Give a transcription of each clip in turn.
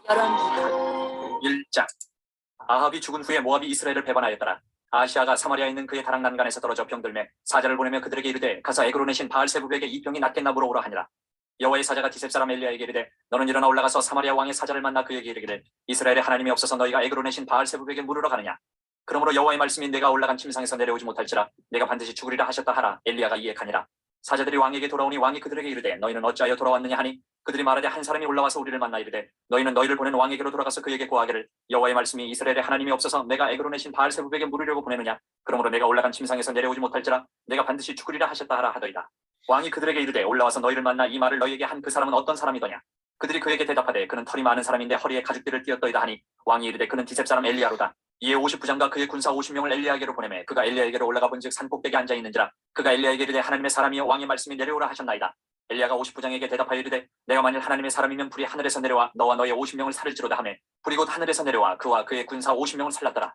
열왕기하 1장. 아합이 죽은 후에 모압이 이스라엘을 배반하였더라. 아시아가 사마리아에 있는 그의 다락 난간에서 떨어져 병들매 사자를 보내며 그들에게 이르되 가서 에그론의 신 바알세부백의 이 병이 낫겠나 물어오라 하니라. 여호와의 사자가 디셉 사람 엘리야에게 이르되 너는 일어나 올라가서 사마리아 왕의 사자를 만나 그에게 이르기를 이스라엘의 하나님이 없어서 너희가 에그론의 신 바알세부백에 물으러 가느냐. 그러므로 여호와의 말씀이 내가 올라간 침상에서 내려오지 못할지라 내가 반드시 죽으리라 하셨다 하라. 엘리야가 이에 가니라. 사자들이 왕에게 돌아오니 왕이 그들에게 이르되 너희는 어찌하여 돌아왔느냐 하니 그들이 말하되 한 사람이 올라와서 우리를 만나 이르되 너희는 너희를 보낸 왕에게로 돌아가서 그에게 고하기를 여호와의 말씀이 이스라엘의 하나님이 없어서 내가 에그론의 신 바알세부백에 물으려고 보내느냐. 그러므로 내가 올라간 침상에서 내려오지 못할지라 내가 반드시 죽으리라 하셨다 하라 하더이다. 왕이 그들에게 이르되 올라와서 너희를 만나 이 말을 너희에게 한 그 사람은 어떤 사람이더냐. 그들이 그에게 대답하되 그는 털이 많은 사람인데 허리에 가죽띠를 띠었더이다 하니 왕이 이르되 그는 디셉 사람 엘리야로다. 이에 50부장과 그의 군사 50명을 엘리야에게로 보내매 그가 엘리야에게로 올라가 본즉 산꼭대기에 앉아 있는지라. 그가 엘리야에게 이르되 하나님의 사람이여 왕의 말씀이 내려오라 하셨나이다. 엘리야가 50부장에게 대답하여 이르되 내가 만일 하나님의 사람이면 불이 하늘에서 내려와 너와 너의 50명을 살릴지로다 하매 불이 곧 하늘에서 내려와 그와 그의 군사 50명을 살랐더라.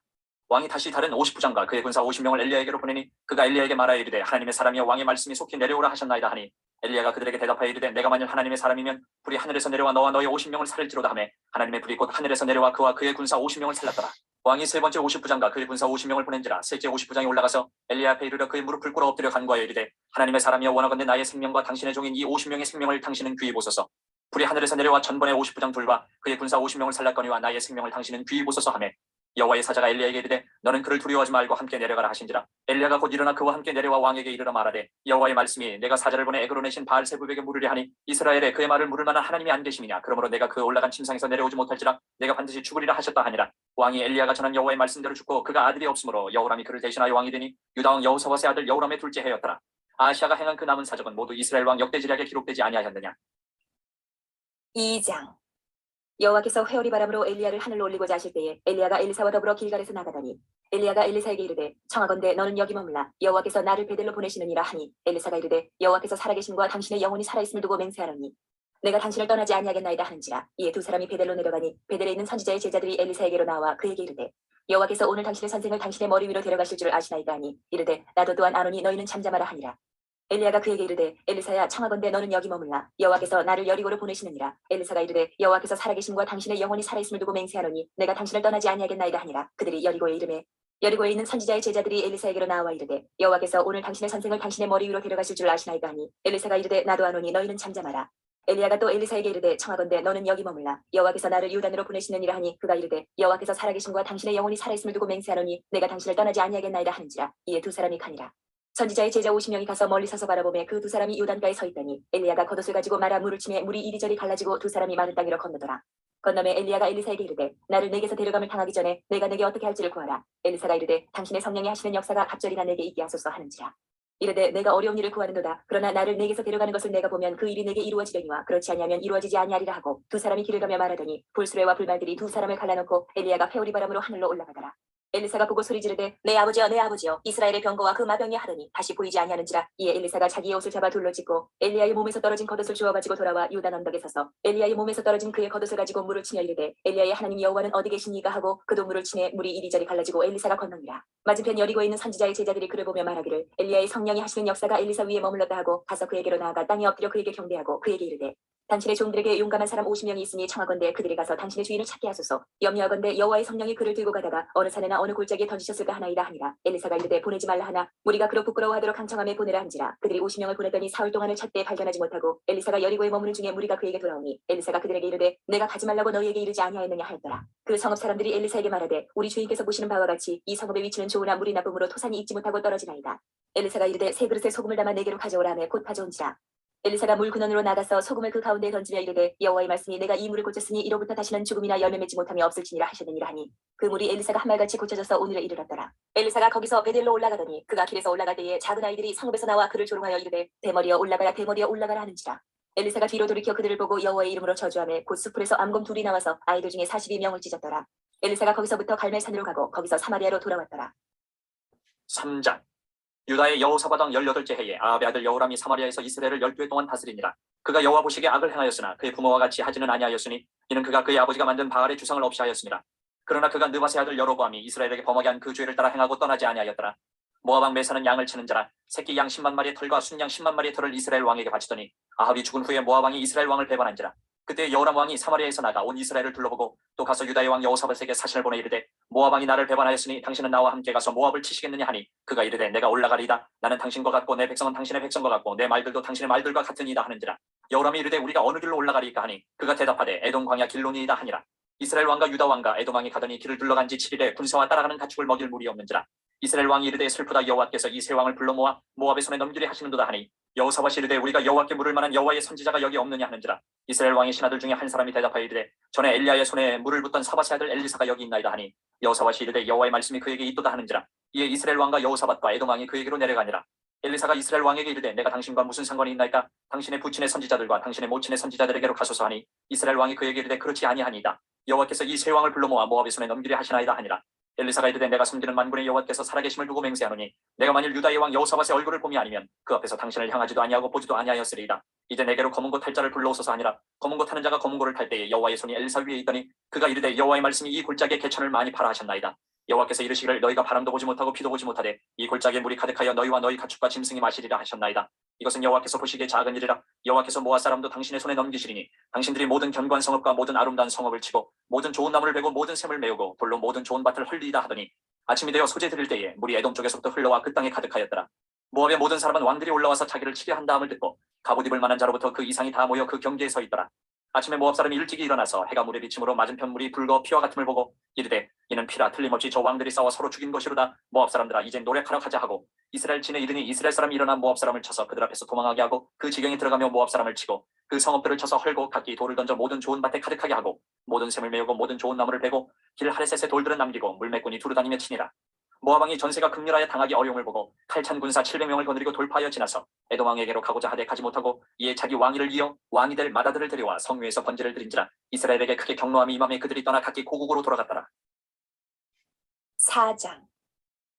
왕이 다시 다른 50부장과 그의 군사 50명을 엘리야에게로 보내니 그가 엘리야에게 말하여 이르되 하나님의 사람이여 왕의 말씀이 속히 내려오라 하셨나이다 하니 엘리야가 그들에게 대답하여 이르되 내가 만일 하나님의 사람이면 불이 하늘에서 내려와 너와 너의 50명을 살릴지로다 하매 하나님의 불이 곧 하늘에서 내려와 그와 그의 군사 50명을 살랐더라. 왕이 세 번째 50부장과 그의 군사 50명을 보낸지라 셋째 50부장이 올라가서 엘리야 앞에 이르러 그의 무릎을 꿇어 엎드려 간구하여 이르되 하나님의 사람이여 원하건대 나의 생명과 당신의 종인 이 50명의 생명을 당신은 귀히 보소서. 불이 하늘에서 내려와 전번에 50부장 둘과 그의 군사 50명을 살랐거니와 나의 생명을 당신은 귀히 보소서 하매 여호와의 사자가 엘리야에게 이르되 너는 그를 두려워하지 말고 함께 내려가라 하신지라. 엘리야가 곧 일어나 그와 함께 내려와 왕에게 이르러 말하되 여호와의 말씀이 내가 사자를 보내 에그론의 신 바알세부백에 물으려 하니 이스라엘에 그의 말을 물을 만한 하나님이 안 계심이냐. 그러므로 내가 그 올라간 침상에서 내려오지 못할지라 내가 반드시 죽으리라 하셨다 하니라. 왕이 엘리야가 전한 여호와의 말씀대로 죽고 그가 아들이 없으므로 여호람이 그를 대신하여 왕이 되니 유다 왕 여호사밧의 아들 여호람의 둘째 해였더라. 아시아가 행한 그 남은 사적은 모두 이스라엘 왕 역대지략에 기록되지 아니하였느냐. 2장. 여호와께서 회오리 바람으로 엘리야를 하늘로 올리고자 하실 때에 엘리야가 엘리사와 더불어 길갈에서 나가더니 엘리야가 엘리사에게 이르되 청하건대 너는 여기 머물라 여호와께서 나를 베델로 보내시느니라 하니 엘리사가 이르되 여호와께서 살아계심과 당신의 영혼이 살아있음을 두고 맹세하노니 내가 당신을 떠나지 아니하겠나이다 하는지라. 이에 두 사람이 베델로 내려가니 베델에 있는 선지자의 제자들이 엘리사에게로 나와 그에게 이르되 여호와께서 오늘 당신의 선생을 당신의 머리 위로 데려가실 줄 아시나이다 하니 이르되 나도 또한 아노니 너희는 잠잠하라 하니라. 엘리야가 그에게 이르되 엘리사야 청하건대 너는 여기 머물라 여호와께서 나를 여리고로 보내시느니라. 엘리사가 이르되 여호와께서 살아계심과 당신의 영혼이 살아있음을 두고 맹세하노니 내가 당신을 떠나지 아니하겠나이다 하니라. 그들이 여리고에 이르매 여리고에 있는 선지자의 제자들이 엘리사에게로 나와 이르되 여호와께서 오늘 당신의 선생을 당신의 머리 위로 데려가실 줄 아시나이다 하니 엘리사가 이르되 나도 아노니 너희는 잠잠하라. 엘리야가 또 엘리사에게 이르되 청하건대 너는 여기 머물라 여호와께서 나를 요단으로 보내시느니라 하니 그가 이르되 여호와께서 살아계심과 당신의 영혼이 살아있음을 두고 맹세하노니 내가 당신을 떠나지 아니하겠나이다 하는지라. 이에 두 사람이 가니라. 선지자의 제자 50명이 가서 멀리 서서 바라보매 그 두 사람이 요단가에 서 있더니 엘리야가 겉옷을 가지고 말아 물을 치매 물이 이리저리 갈라지고 두 사람이 마른 땅 위로 건너더라. 건너매 엘리야가 엘리사에게 이르되 나를 내게서 데려감을 당하기 전에 내가 내게 어떻게 할지를 구하라. 엘리사가 이르되 당신의 성령이 하시는 역사가 갑절이나 내게 있게 하소서 하는지라. 이르되 내가 어려운 일을 구하는도다. 그러나 나를 내게서 데려가는 것을 내가 보면 그 일이 내게 이루어지려니와 그렇지 아니하면 이루어지지 아니하리라 하고 두 사람이 길을 가며 말하더니 불수레와 불말들이 두 사람을 갈라놓고 엘리야가 회오리 바람으로 하늘로 올라가더라. 엘리사가 보고 소리 지르되 내 아버지여 내 아버지여 이스라엘의 병거와 그 마병이 하더니 다시 보이지 아니하는지라. 이에 엘리사가 자기의 옷을 잡아 돌로 찢고 엘리야의 몸에서 떨어진 겉옷을 주워 가지고 돌아와 요단 언덕에 서서 엘리야의 몸에서 떨어진 그의 겉옷을 가지고 물을 치며 이르되 엘리야의 하나님 여호와는 어디 계시니까 하고 그도 물을 치매 물이 이리저리 갈라지고 엘리사가 건너니라. 맞은편 여리고에 있는 선지자의 제자들이 그를 보며 말하기를 엘리야의 성령이 하시는 역사가 엘리사 위에 머물렀다 하고 가서 그에게로 나아가 땅에 엎드려 그에게 경배하고 그에게 이르되 당신의 종들에게 용감한 사람 50명이 있으니 청하건대 그들이 가서 당신의 주인을 찾게 하소서. 염려하건대 여호와의 성령이 그를 들고 가다가 어느 산에나 어느 골짜기에 던지셨을까 하나이다 하니라. 엘리사가 이르되 보내지 말라 하나 무리가 그로 부끄러워하도록 강청함에 보내라 한지라. 그들이 50명을 보냈더니 사흘 동안을 찾되 발견하지 못하고 엘리사가 여리고에 머무는 중에 무리가 그에게 돌아오니 엘리사가 그들에게 이르되 내가 가지 말라고 너희에게 이르지 아니하였느냐 하였더라. 그 성읍 사람들이 엘리사에게 말하되 우리 주인께서 보시는 바와 같이 이 성읍의 위치는 좋으나 물이 나쁨으로 토산이 익지 못하고 떨어지나이다. 엘리사가 이르되 세 그릇에 소금을 담아 내게로 가져오라 하매 곧 가져온지라. 엘리사가 물 근원으로 나가서 소금을 그 가운데에 던지며 이르되 여호와의 말씀이 내가 이 물을 고쳤으니 이로부터 다시는 죽음이나 열매 맺지 못함이 없을지니라 하셨느니라 하니 그 물이 엘리사가 한말같이 고쳐져서 오늘에 이르렀더라. 엘리사가 거기서 베델로 올라가더니 그가 길에서 올라갈 때에 작은 아이들이 성읍에서 나와 그를 조롱하여 이르되 대머리여 올라가라 대머리여 올라가라 하는지라. 엘리사가 뒤로 돌이켜 그들을 보고 여호와의 이름으로 저주하며 곧 수풀에서 암곰 둘이 나와서 아이들 중에 42명을 찢었더라. 엘리사가 거기서부터 갈멜산으로 가고 거기서 사마리아로 돌아왔더라. 3장. 유다의 여호사밧 왕 18째 해에 아합의 아들 여호람이 사마리아에서 이스라엘을 12해 동안 다스리니라. 그가 여호와 보시기에 악을 행하였으나 그의 부모와 같이 하지는 아니하였으니 이는 그가 그의 아버지가 만든 바알의 주상을 없이 하였습니다. 그러나 그가 느밧의 아들 여로보암이 이스라엘에게 범하게 한 그 죄를 따라 행하고 떠나지 아니하였더라. 모압 왕 메사는 양을 치는 자라 새끼 양 10만 마리의 털과 순양 10만 마리의 털을 이스라엘 왕에게 바치더니 아합이 죽은 후에 모압 왕이 이스라엘 왕을 배반한지라. 그때 여호람 왕이 사마리아에서 나가 온 이스라엘을 둘러보고 또 가서 유다의 왕 여호사밧에게 사신을 보내 이르되 모압 왕이 나를 배반하였으니 당신은 나와 함께 가서 모압을 치시겠느냐 하니 그가 이르되 내가 올라가리이다. 나는 당신과 같고 내 백성은 당신의 백성과 같고 내 말들도 당신의 말들과 같으니이다 하는지라. 여호람이 이르되 우리가 어느 길로 올라가리이까 하니 그가 대답하되 에돔 광야 길로니이다 하니라. 이스라엘 왕과 유다 왕과 에돔 왕이 가더니 길을 둘러간 지 7일에 군사와 따라가는 가축을 먹일 무리 없는지라. 이스라엘 왕이 이르되 슬프다 여호와께서 이 세 왕을 불러 모아 모압의 손에 넘기려 하시는도다 하니 여호사밧이 이르되 우리가 여호와께 물을 만한 여호와의 선지자가 여기 없느냐 하는지라. 이스라엘 왕의 신하들 중에 한 사람이 대답하여 이르되 전에 엘리야의 손에 물을 붓던 사밧의 아들 엘리사가 여기 있나이다 하니 여호사밧이 이르되 여호와의 말씀이 그에게 있도다 하는지라. 이에 이스라엘 왕과 여호사밧과 에돔 왕이 그에게로 내려가니라. 엘리사가 이스라엘 왕에게 이르되 내가 당신과 무슨 상관이 있나이까. 당신의 부친의 선지자들과 당신의 모친의 선지자들에게로 가소서 하니 이스라엘 왕이 그에게 이르되 그렇지 아니하니이다. 여호와께서 이 세 왕을 불러 모아 모압의 손에 넘기려 하시나이다 하니라. 엘리사가 이르되 내가 섬기는 만군의 여호와께서 살아계심을 두고 맹세하노니 내가 만일 유다의 왕 여호사밧의 얼굴을 봄이 아니면 그 앞에서 당신을 향하지도 아니하고 보지도 아니하였으리이다. 이제 내게로 검은 고탈 자를 불러오소서 하니라. 검은 고 타는 자가 검은 고를 탈 때에 여호와의 손이 엘리사 위에 있더니 그가 이르되 여호와의 말씀이 이 골짜기에 개천을 많이 팔아 하셨나이다. 여호와께서 이르시기를 너희가 바람도 보지 못하고 피도 보지 못하되 이 골짜기에 물이 가득하여 너희와 너희 가축과 짐승이 마시리라 하셨나이다. 이것은 여호와께서 보시기에 작은 일이라. 여호와께서 모압 사람도 당신의 손에 넘기시리니 당신들이 모든 견고한 성읍과 모든 아름다운 성읍을 치고 모든 좋은 나무를 베고 모든 샘을 메우고 돌로 모든 좋은 밭을 헐리이다 하더니 아침이 되어 소재 드릴 때에 물이 에돔 쪽에서부터 흘러와 그 땅에 가득하였더라. 모압의 모든 사람은 왕들이 올라와서 자기를 치려 한다함을 듣고 갑옷 입을 만한 자로부터 그 이상이 다 모여 그 경계에 서 있더라. 아침에 모압 사람이 일찍이 일어나서 해가 물에 비침으로 맞은편 물이 붉어 피와 같음을 보고 이르되 이는 피라 틀림없이 저 왕들이 싸워 서로 죽인 것이로다. 모압 사람들아 이제 노력하러 가자 하고 이스라엘 진에 이르니 이스라엘 사람이 일어나 모압 사람을 쳐서 그들 앞에서 도망하게 하고 그 지경에 들어가며 모압 사람을 치고 그 성읍들을 쳐서 헐고 각기 돌을 던져 모든 좋은 밭에 가득하게 하고 모든 샘을 메우고 모든 좋은 나무를 베고 길 하레셋에 돌들은 남기고 물매꾼이 두루다니며 치니라. 모압 왕이 전세가 극렬하여 당하기 어려움을 보고 칼찬 군사 700명을 거느리고 돌파하여 지나서 에돔 왕에게로 가고자 하되 가지 못하고 이에 자기 왕위를 이어 왕이 될 마다들을 데려와 성유에서 번제를 드린지라. 이스라엘에게 크게 경노함이 임함에 그들이 떠나 각기 고국으로 돌아갔더라. 4장.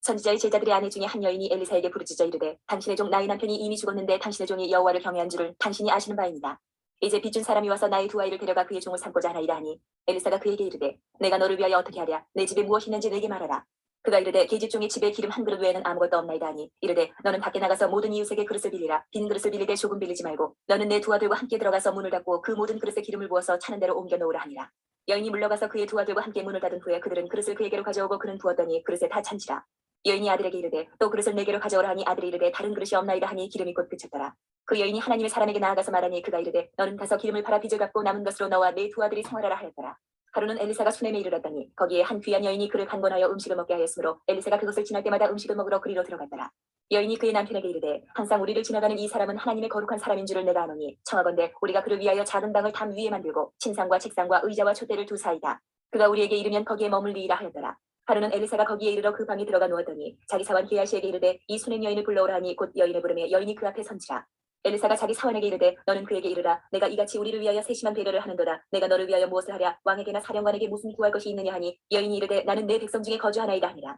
선지자의 제자들의 아내 중에 한 여인이 엘리사에게 부르짖어 이르되 당신의 종 나의 남편이 이미 죽었는데 당신의 종이 여호와를 경외한 줄을 당신이 아시는 바입니다. 이제 빚준 사람이 와서 나의 두 아이를 데려가 그의 종을 삼고자 하나이다 하니 엘리사가 그에게 이르되 내가 너를 위하여 어떻게 하랴. 내 집에 무엇이 있는지 내게 말하라. 그가 이르되 계집 중에 집에 기름 한 그릇 외에는 아무것도 없나이다 하니 이르되 너는 밖에 나가서 모든 이웃에게 그릇을 빌리라. 빈 그릇을 빌리되 조금 빌리지 말고 너는 내 두 아들과 함께 들어가서 문을 닫고 그 모든 그릇에 기름을 부어서 차는 대로 옮겨 놓으라 하니라. 여인이 물러가서 그의 두 아들과 함께 문을 닫은 후에 그들은 그릇을 그에게로 가져오고 그는 부었더니 그릇에 다 찬지라. 여인이 아들에게 이르되 또 그릇을 내게로 가져오라 하니 아들이 이르되 다른 그릇이 없나이다 하니 기름이 곧 그쳤더라. 그 여인이 하나님의 사람에게 나아가서 말하니 그가 이르되 너는 가서 기름을 팔아 빚을 갚고 남은 것으로 너와 내 두 아들이 생활하라 하였더라. 하루는 엘리사가 수넴에 이르렀더니 거기에 한 귀한 여인이 그를 간곤하여 음식을 먹게 하였으므로 엘리사가 그것을 지날 때마다 음식을 먹으러 그리로 들어갔더라. 여인이 그의 남편에게 이르되 항상 우리를 지나가는 이 사람은 하나님의 거룩한 사람인 줄을 내가 아노니 청하건대 우리가 그를 위하여 작은 방을 담 위에 만들고 침상과 책상과 의자와 촛대를 두사이다. 그가 우리에게 이르면 거기에 머물리이라 하였더라. 하루는 엘리사가 거기에 이르러 그 방에 들어가 누웠더니 자기 사원 게하시에게 이르되 이 수넴 여인을 불러오라 하니 곧 여인을 부르매 여인이 그 앞에 선지라. 엘리사가 자기 사원에게 이르되 너는 그에게 이르라. 내가 이같이 우리를 위하여 세심한 배려를 하는도다. 내가 너를 위하여 무엇을 하랴. 왕에게나 사령관에게 무슨 구할 것이 있느냐 하니 여인이 이르되 나는 내 백성 중에 거주하나이다 하니라.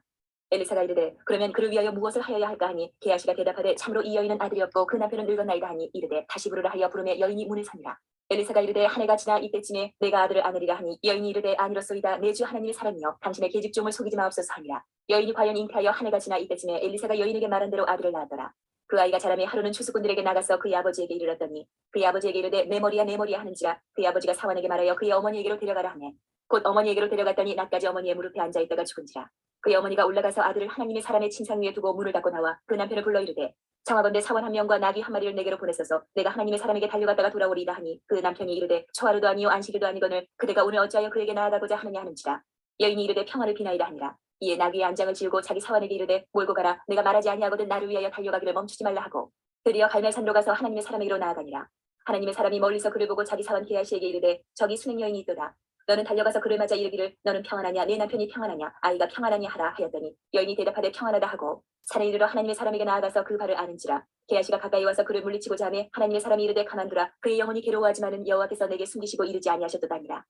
엘리사가 이르되 그러면 그를 위하여 무엇을 하여야 할까 하니 게하시가 대답하되 참으로 이 여인은 아들이 없고 그 남편은 늙었나이다 하니 이르되 다시 부르라 하여 부르매 여인이 문을 서니라. 엘리사가 이르되 한 해가 지나 이때쯤에 내가 아들을 안으리라 하니 여인이 이르되 아니로소이다. 내 주 하나님의 사람이여 당신의 계집종을 속이지 마옵소서 하니라. 여인이 과연 잉태하여 한 해가 지나 이때쯤에 엘리사가 여인에게 말한 대로 아들을 낳았더라. 그 아이가 자라매 하루는 추수꾼들에게 나가서 그의 아버지에게 이르렀더니 그의 아버지에게 이르되 내 머리야 하는지라. 그의 아버지가 사원에게 말하여 그의 어머니에게로 데려가라 하매 곧 어머니에게로 데려갔더니 낮까지 어머니의 무릎에 앉아있다가 죽은지라. 그의 어머니가 올라가서 아들을 하나님의 사람의 침상 위에 두고 문을 닫고 나와 그 남편을 불러 이르되 청하건대 사원 한 명과 나귀 한 마리를 내게로 보내소서. 내가 하나님의 사람에게 달려갔다가 돌아오리이다 하니 그 남편이 이르되 초하루도 아니요 안식일도 아니거늘 그대가 오늘 어찌하여 그에게 나아가고자 하느냐 하는지라. 여인이 이르되 평안을 비나이다 하니라. 이에 나귀의 안장을 지우고 자기 사원에게 이르되 몰고 가라. 내가 말하지 아니하거든 나를 위하여 달려가기를 멈추지 말라 하고 드디어 갈멜산으로 가서 하나님의 사람에게로 나아가니라. 하나님의 사람이 멀리서 그를 보고 자기 사원 게하시에게 이르되 저기 수냉 여인이 있도다. 너는 달려가서 그를 맞아 이르기를 너는 평안하냐 내 남편이 평안하냐 아이가 평안하냐 하라 하였더니 여인이 대답하되 평안하다 하고 산에 이르러 하나님의 사람에게 나아가서 그 발을 아는지라. 게하시가 가까이 와서 그를 물리치고자 하매 하나님의 사람이 이르되 가만두라. 그의 영혼이 괴로워하지만은 여호와께서 내게 숨기시고 이르지 아니하셨도다니라.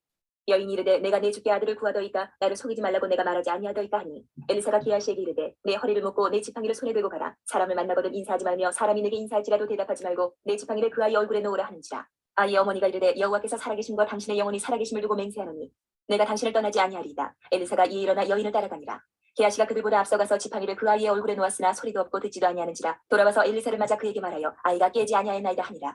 여인이 이르되 내가 내 주께 아들을 구하더이까 나를 속이지 말라고 내가 말하지 아니하더이까 하니 엘리사가 게하시에게 이르되 내 허리를 묶고 내 지팡이를 손에 들고 가라. 사람을 만나거든 인사하지 말며 사람이 내게 인사할지라도 대답하지 말고 내 지팡이를 그 아이 얼굴에 놓으라 하는지라. 아이의 어머니가 이르되 여호와께서 살아계심과 당신의 영혼이 살아계심을 두고 맹세하노니 내가 당신을 떠나지 아니하리이다. 엘리사가 이에 일어나 여인을 따라가니라. 게하시가 그들보다 앞서가서 지팡이를 그 아이의 얼굴에 놓았으나 소리도 없고 듣지도 아니하는지라. 돌아와서 엘리사를 맞아 그에게 말하여 아이가 깨지 아니하였나이다 하니라.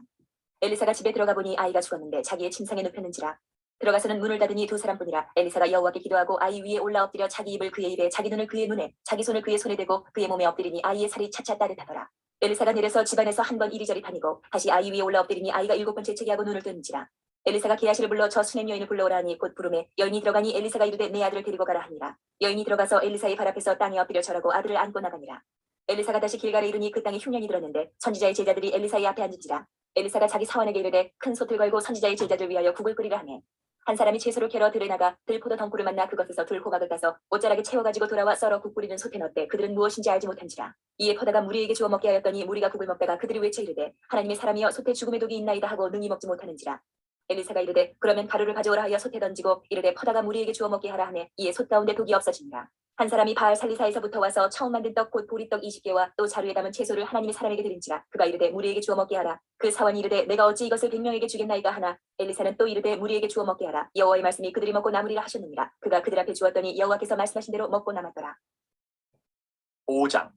엘리사가 집에 들어가 보니 아이가 죽었는데 자기의 침상에 눕혔는지라. 들어가서는 문을 닫으니 두 사람뿐이라. 엘리사가 여호와께 기도하고 아이 위에 올라 엎드려 자기 입을 그의 입에 자기 눈을 그의 눈에 자기 손을 그의 손에 대고 그의 몸에 엎드리니 아이의 살이 차차 따뜻하더라. 엘리사가 내려서 집안에서 한 번 이리저리 다니고 다시 아이 위에 올라 엎드리니 아이가 7번째 재채기하고 눈을 뜨는지라. 엘리사가 게하시를 불러 저 수냄 여인을 불러오라 하니 곧 부름에 여인이 들어가니 엘리사가 이르되 내 아들을 데리고 가라 하니라. 여인이 들어가서 엘리사의 발 앞에서 땅에 엎드려 절하고 아들을 안고 나가니라. 엘리사가 다시 길갈에 이르니 그 땅에 흉년이 들었는데 선지자의 제자들이 엘리사의 앞에 앉은지라. 엘리사가 자기 사원에게 이르되 큰 솥을 걸고 선지자의 제자들 위하여 국을 끓이라 하매 한 사람이 채소를 캐러 들에 나가 들포도 덩굴을 만나 그것에서 들호박을 따서 옷자락에 채워가지고 돌아와 썰어 국 끓이는 솥에 넣되 그들은 무엇인지 알지 못한지라. 이에 포다가 무리에게 주어 먹게 하였더니 무리가 국을 먹다가 그들이 외쳐 이르되 하나님의 사람이여 솥에 죽음의 독이 있나이다 하고 능히 먹지 못하는지라. 엘리사가 이르되 그러면 가루를 가져오라 하여 솥에 던지고 이르되 포다가 무리에게 주어 먹게 하라 하매 이에 솥 가운데 독이 없어지니라. 한 사람이 바알 살리사에서부터 와서 처음 만든 떡 곧 보리떡 20개와 또 자루에 담은 채소를 하나님의 사람에게 드린지라. 그가 이르되 무리에게 주어 먹게 하라. 그 사원이 이르되 내가 어찌 이것을 100명에게 주겠나이까 하나 엘리사는 또 이르되 무리에게 주어 먹게 하라. 여호와의 말씀이 그들이 먹고 남으리라 하셨느니라. 그가 그들 앞에 주었더니 여호와께서 말씀하신 대로 먹고 남았더라. 5장.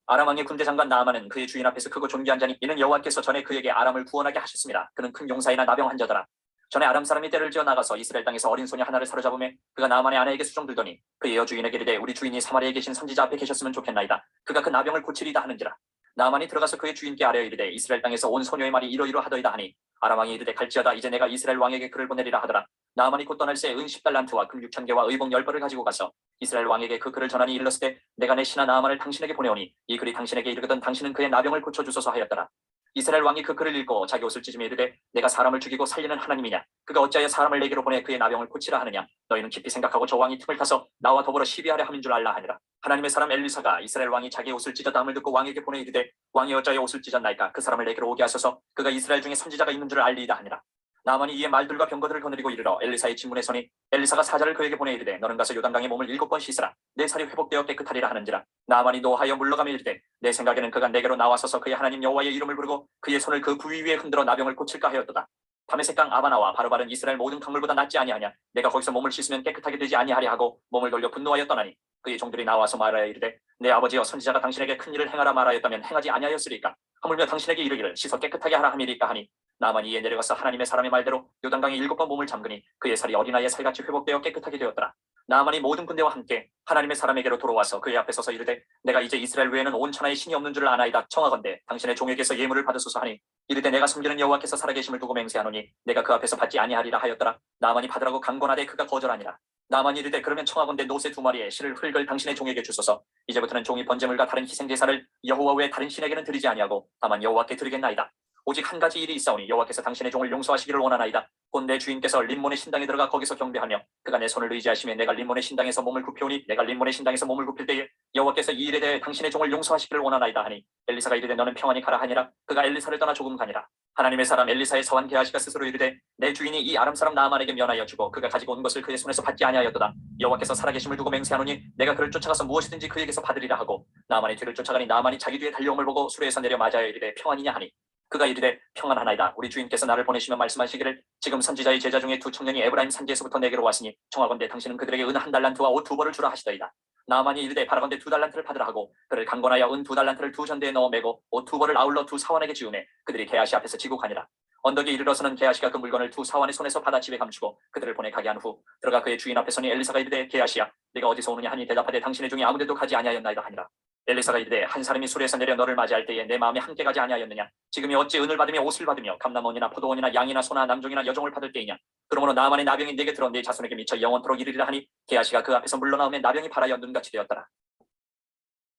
아람 왕의 군대 장관 나아만은 그의 주인 앞에서 크고 존귀한 자니 이는 여호와께서 전에 그에게 아람을 구원하게 하셨습니다. 그는 큰 용사이나 나병한 자더라. 전에 아람 사람이 떼를 지어 나가서 이스라엘 땅에서 어린 소녀 하나를 사로잡음에 그가 나아만의 아내에게 수종들더니 그의 여주인에게 이르되 우리 주인이 사마리아에 계신 선지자 앞에 계셨으면 좋겠나이다. 그가 그 나병을 고치리다 하는지라. 나아만이 들어가서 그의 주인께 아뢰어 이르되 이스라엘 땅에서 온 소녀의 말이 이러이러하더이다 하니 아람 왕이 이르되 갈지어다 이제 내가 이스라엘 왕에게 그를 보내리라 하더라. 나아만이 곧 떠날새 은 10달란트와 금 6,000개와 의복 10벌을 가지고 가서 이스라엘 왕에게 그 글을 전하니 일렀으되 내가 내 신하 나아만을 당신에게 보내오니 이 글이 당신에게 이르거든 당신은 그의 나병을 고쳐주소서 하였더라. 이스라엘 왕이 그 글을 읽고 자기 옷을 찢으며 이르되 내가 사람을 죽이고 살리는 하나님이냐. 그가 어찌하여 사람을 내게로 보내 그의 나병을 고치라 하느냐. 너희는 깊이 생각하고 저 왕이 틈을 타서 나와 더불어 시비하려 함인 줄 알라 하니라. 하나님의 사람 엘리사가 이스라엘 왕이 자기의 옷을 찢었다함을 듣고 왕에게 보내 이르되 왕이 어찌하여 옷을 찢었나이까. 그 사람을 내게로 오게 하소서. 그가 이스라엘 중에 선지자가 있는 줄을 알리이다 하니라. 나아만이 이에 말들과 병거들을 거느리고 이르러 엘리사의 진문에 서니 엘리사가 사자를 그에게 보내 이르되 너는 가서 요단강에 몸을 7번 씻으라. 내 살이 회복되어 깨끗하리라 하는지라. 나아만이 노하여 물러가며 이르되 내 생각에는 그가 내게로 나와서서 그의 하나님 여호와의 이름을 부르고 그의 손을 그 부위 위에 흔들어 나병을 고칠까 하였도다. 다메섹강 아바나와 바르바른 이스라엘 모든 강물보다 낫지 아니하냐. 내가 거기서 몸을 씻으면 깨끗하게 되지 아니하리 하고 몸을 돌려 분노하여 떠나니 그의 종들이 나와서 말하여 이르되 내 아버지여 선지자가 당신에게 큰 일을 행하라 말하였다면 행하지 아니하였으리까. 하물며 당신에게 이르기를 씻어 깨끗하게 하라 함이리까 하니 나아만이 이에 내려가서 하나님의 사람의 말대로 요단강에 7번 몸을 잠그니 그의 살이 어린아이의 살같이 회복되어 깨끗하게 되었더라. 나아만이 모든 군대와 함께 하나님의 사람에게로 돌아와서 그의 앞에 서서 이르되 내가 이제 이스라엘 외에는 온 천하에 신이 없는 줄을 아나이다. 청하건대 당신의 종에게서 예물을 받으소서 하니 이르되 내가 섬기는 여호와께서 살아계심을 두고 맹세하노니 내가 그 앞에서 받지 아니하리라 하였더라. 나아만이 받으라고 강권하되 그가 거절하니라. 나아만이 이르되 그러면 청하건대 노새 2마리에 실을 흙을 당신의 종에게 주소서. 이제부터는 종이 번제물과 다른 희생제사를 여호와 외에 다른 신에게는 드리지 아니하고 다만 여호와께 드리겠나이다. 오직 한 가지 일이 있사오니 여호와께서 당신의 종을 용서하시기를 원하나이다. 곧 내 주인께서 림몬의 신당에 들어가 거기서 경배하며 그가 내 손을 의지하시며 내가 림몬의 신당에서 몸을 굽히오니 내가 림몬의 신당에서 몸을 굽힐 때에 여호와께서 이 일에 대해 당신의 종을 용서하시기를 원하나이다 하니 엘리사가 이르되 너는 평안히 가라 하니라. 그가 엘리사를 떠나 조금 가니라. 하나님의 사람 엘리사의 서한 게하시가 스스로 이르되 내 주인이 이 아람 사람 나아만에게 면하여 주고 그가 가지고 온 것을 그의 손에서 받지 아니하였도다. 여호와께서 살아계심을 두고 맹세하노니 내가 그를 쫓아가서 무엇이든지 그에게서 받으리라 하고 나아만의 뒤를 쫓아가니 나아만이 자기 뒤에 달려옴을 보고 수레에서 내려 맞아야 이르되 평안이냐 하니 그가 이르되 평안하나이다. 우리 주인께서 나를 보내시며 말씀하시기를 지금 선지자의 제자 중에 2 청년이 에브라임 산지에서부터 내게로 왔으니 청하건대 당신은 그들에게 은 1달란트와 옷 2벌을 주라 하시더이다. 나아만이 이르되 바라건대 2달란트를 받으라 하고 그를 강권하여 은 2달란트를 2전대에 넣어 매고 옷 2벌을 아울러 2 사원에게 지우매 그들이 게하시 앞에서 지고 가니라. 언덕에 이르러서는 게하시가 그 물건을 2 사원의 손에서 받아 집에 감추고 그들을 보내 가게 한 후 들어가 그의 주인 앞에 서니 엘리사가 이르되 게하시야 네가 어디서 오느냐 하니 대답하되 당신의 중에 아무데도 가지 아니하였나이다 하니라. 엘리사가 이르되 한 사람이 수레에서 내려 너를 맞이할 때에 내 마음에 함께 가지 아니하였느냐. 지금이 어찌 은을 받으며 옷을 받으며 감남원이나 포도원이나 양이나 소나 남종이나 여종을 받을 때이냐. 그러므로 나아만의 나병이 내게 들어 네 자손에게 미쳐 영원토록 이르리라 하니 게하시가 그 앞에서 물러나오며 나병이 발하여 눈같이 되었더라.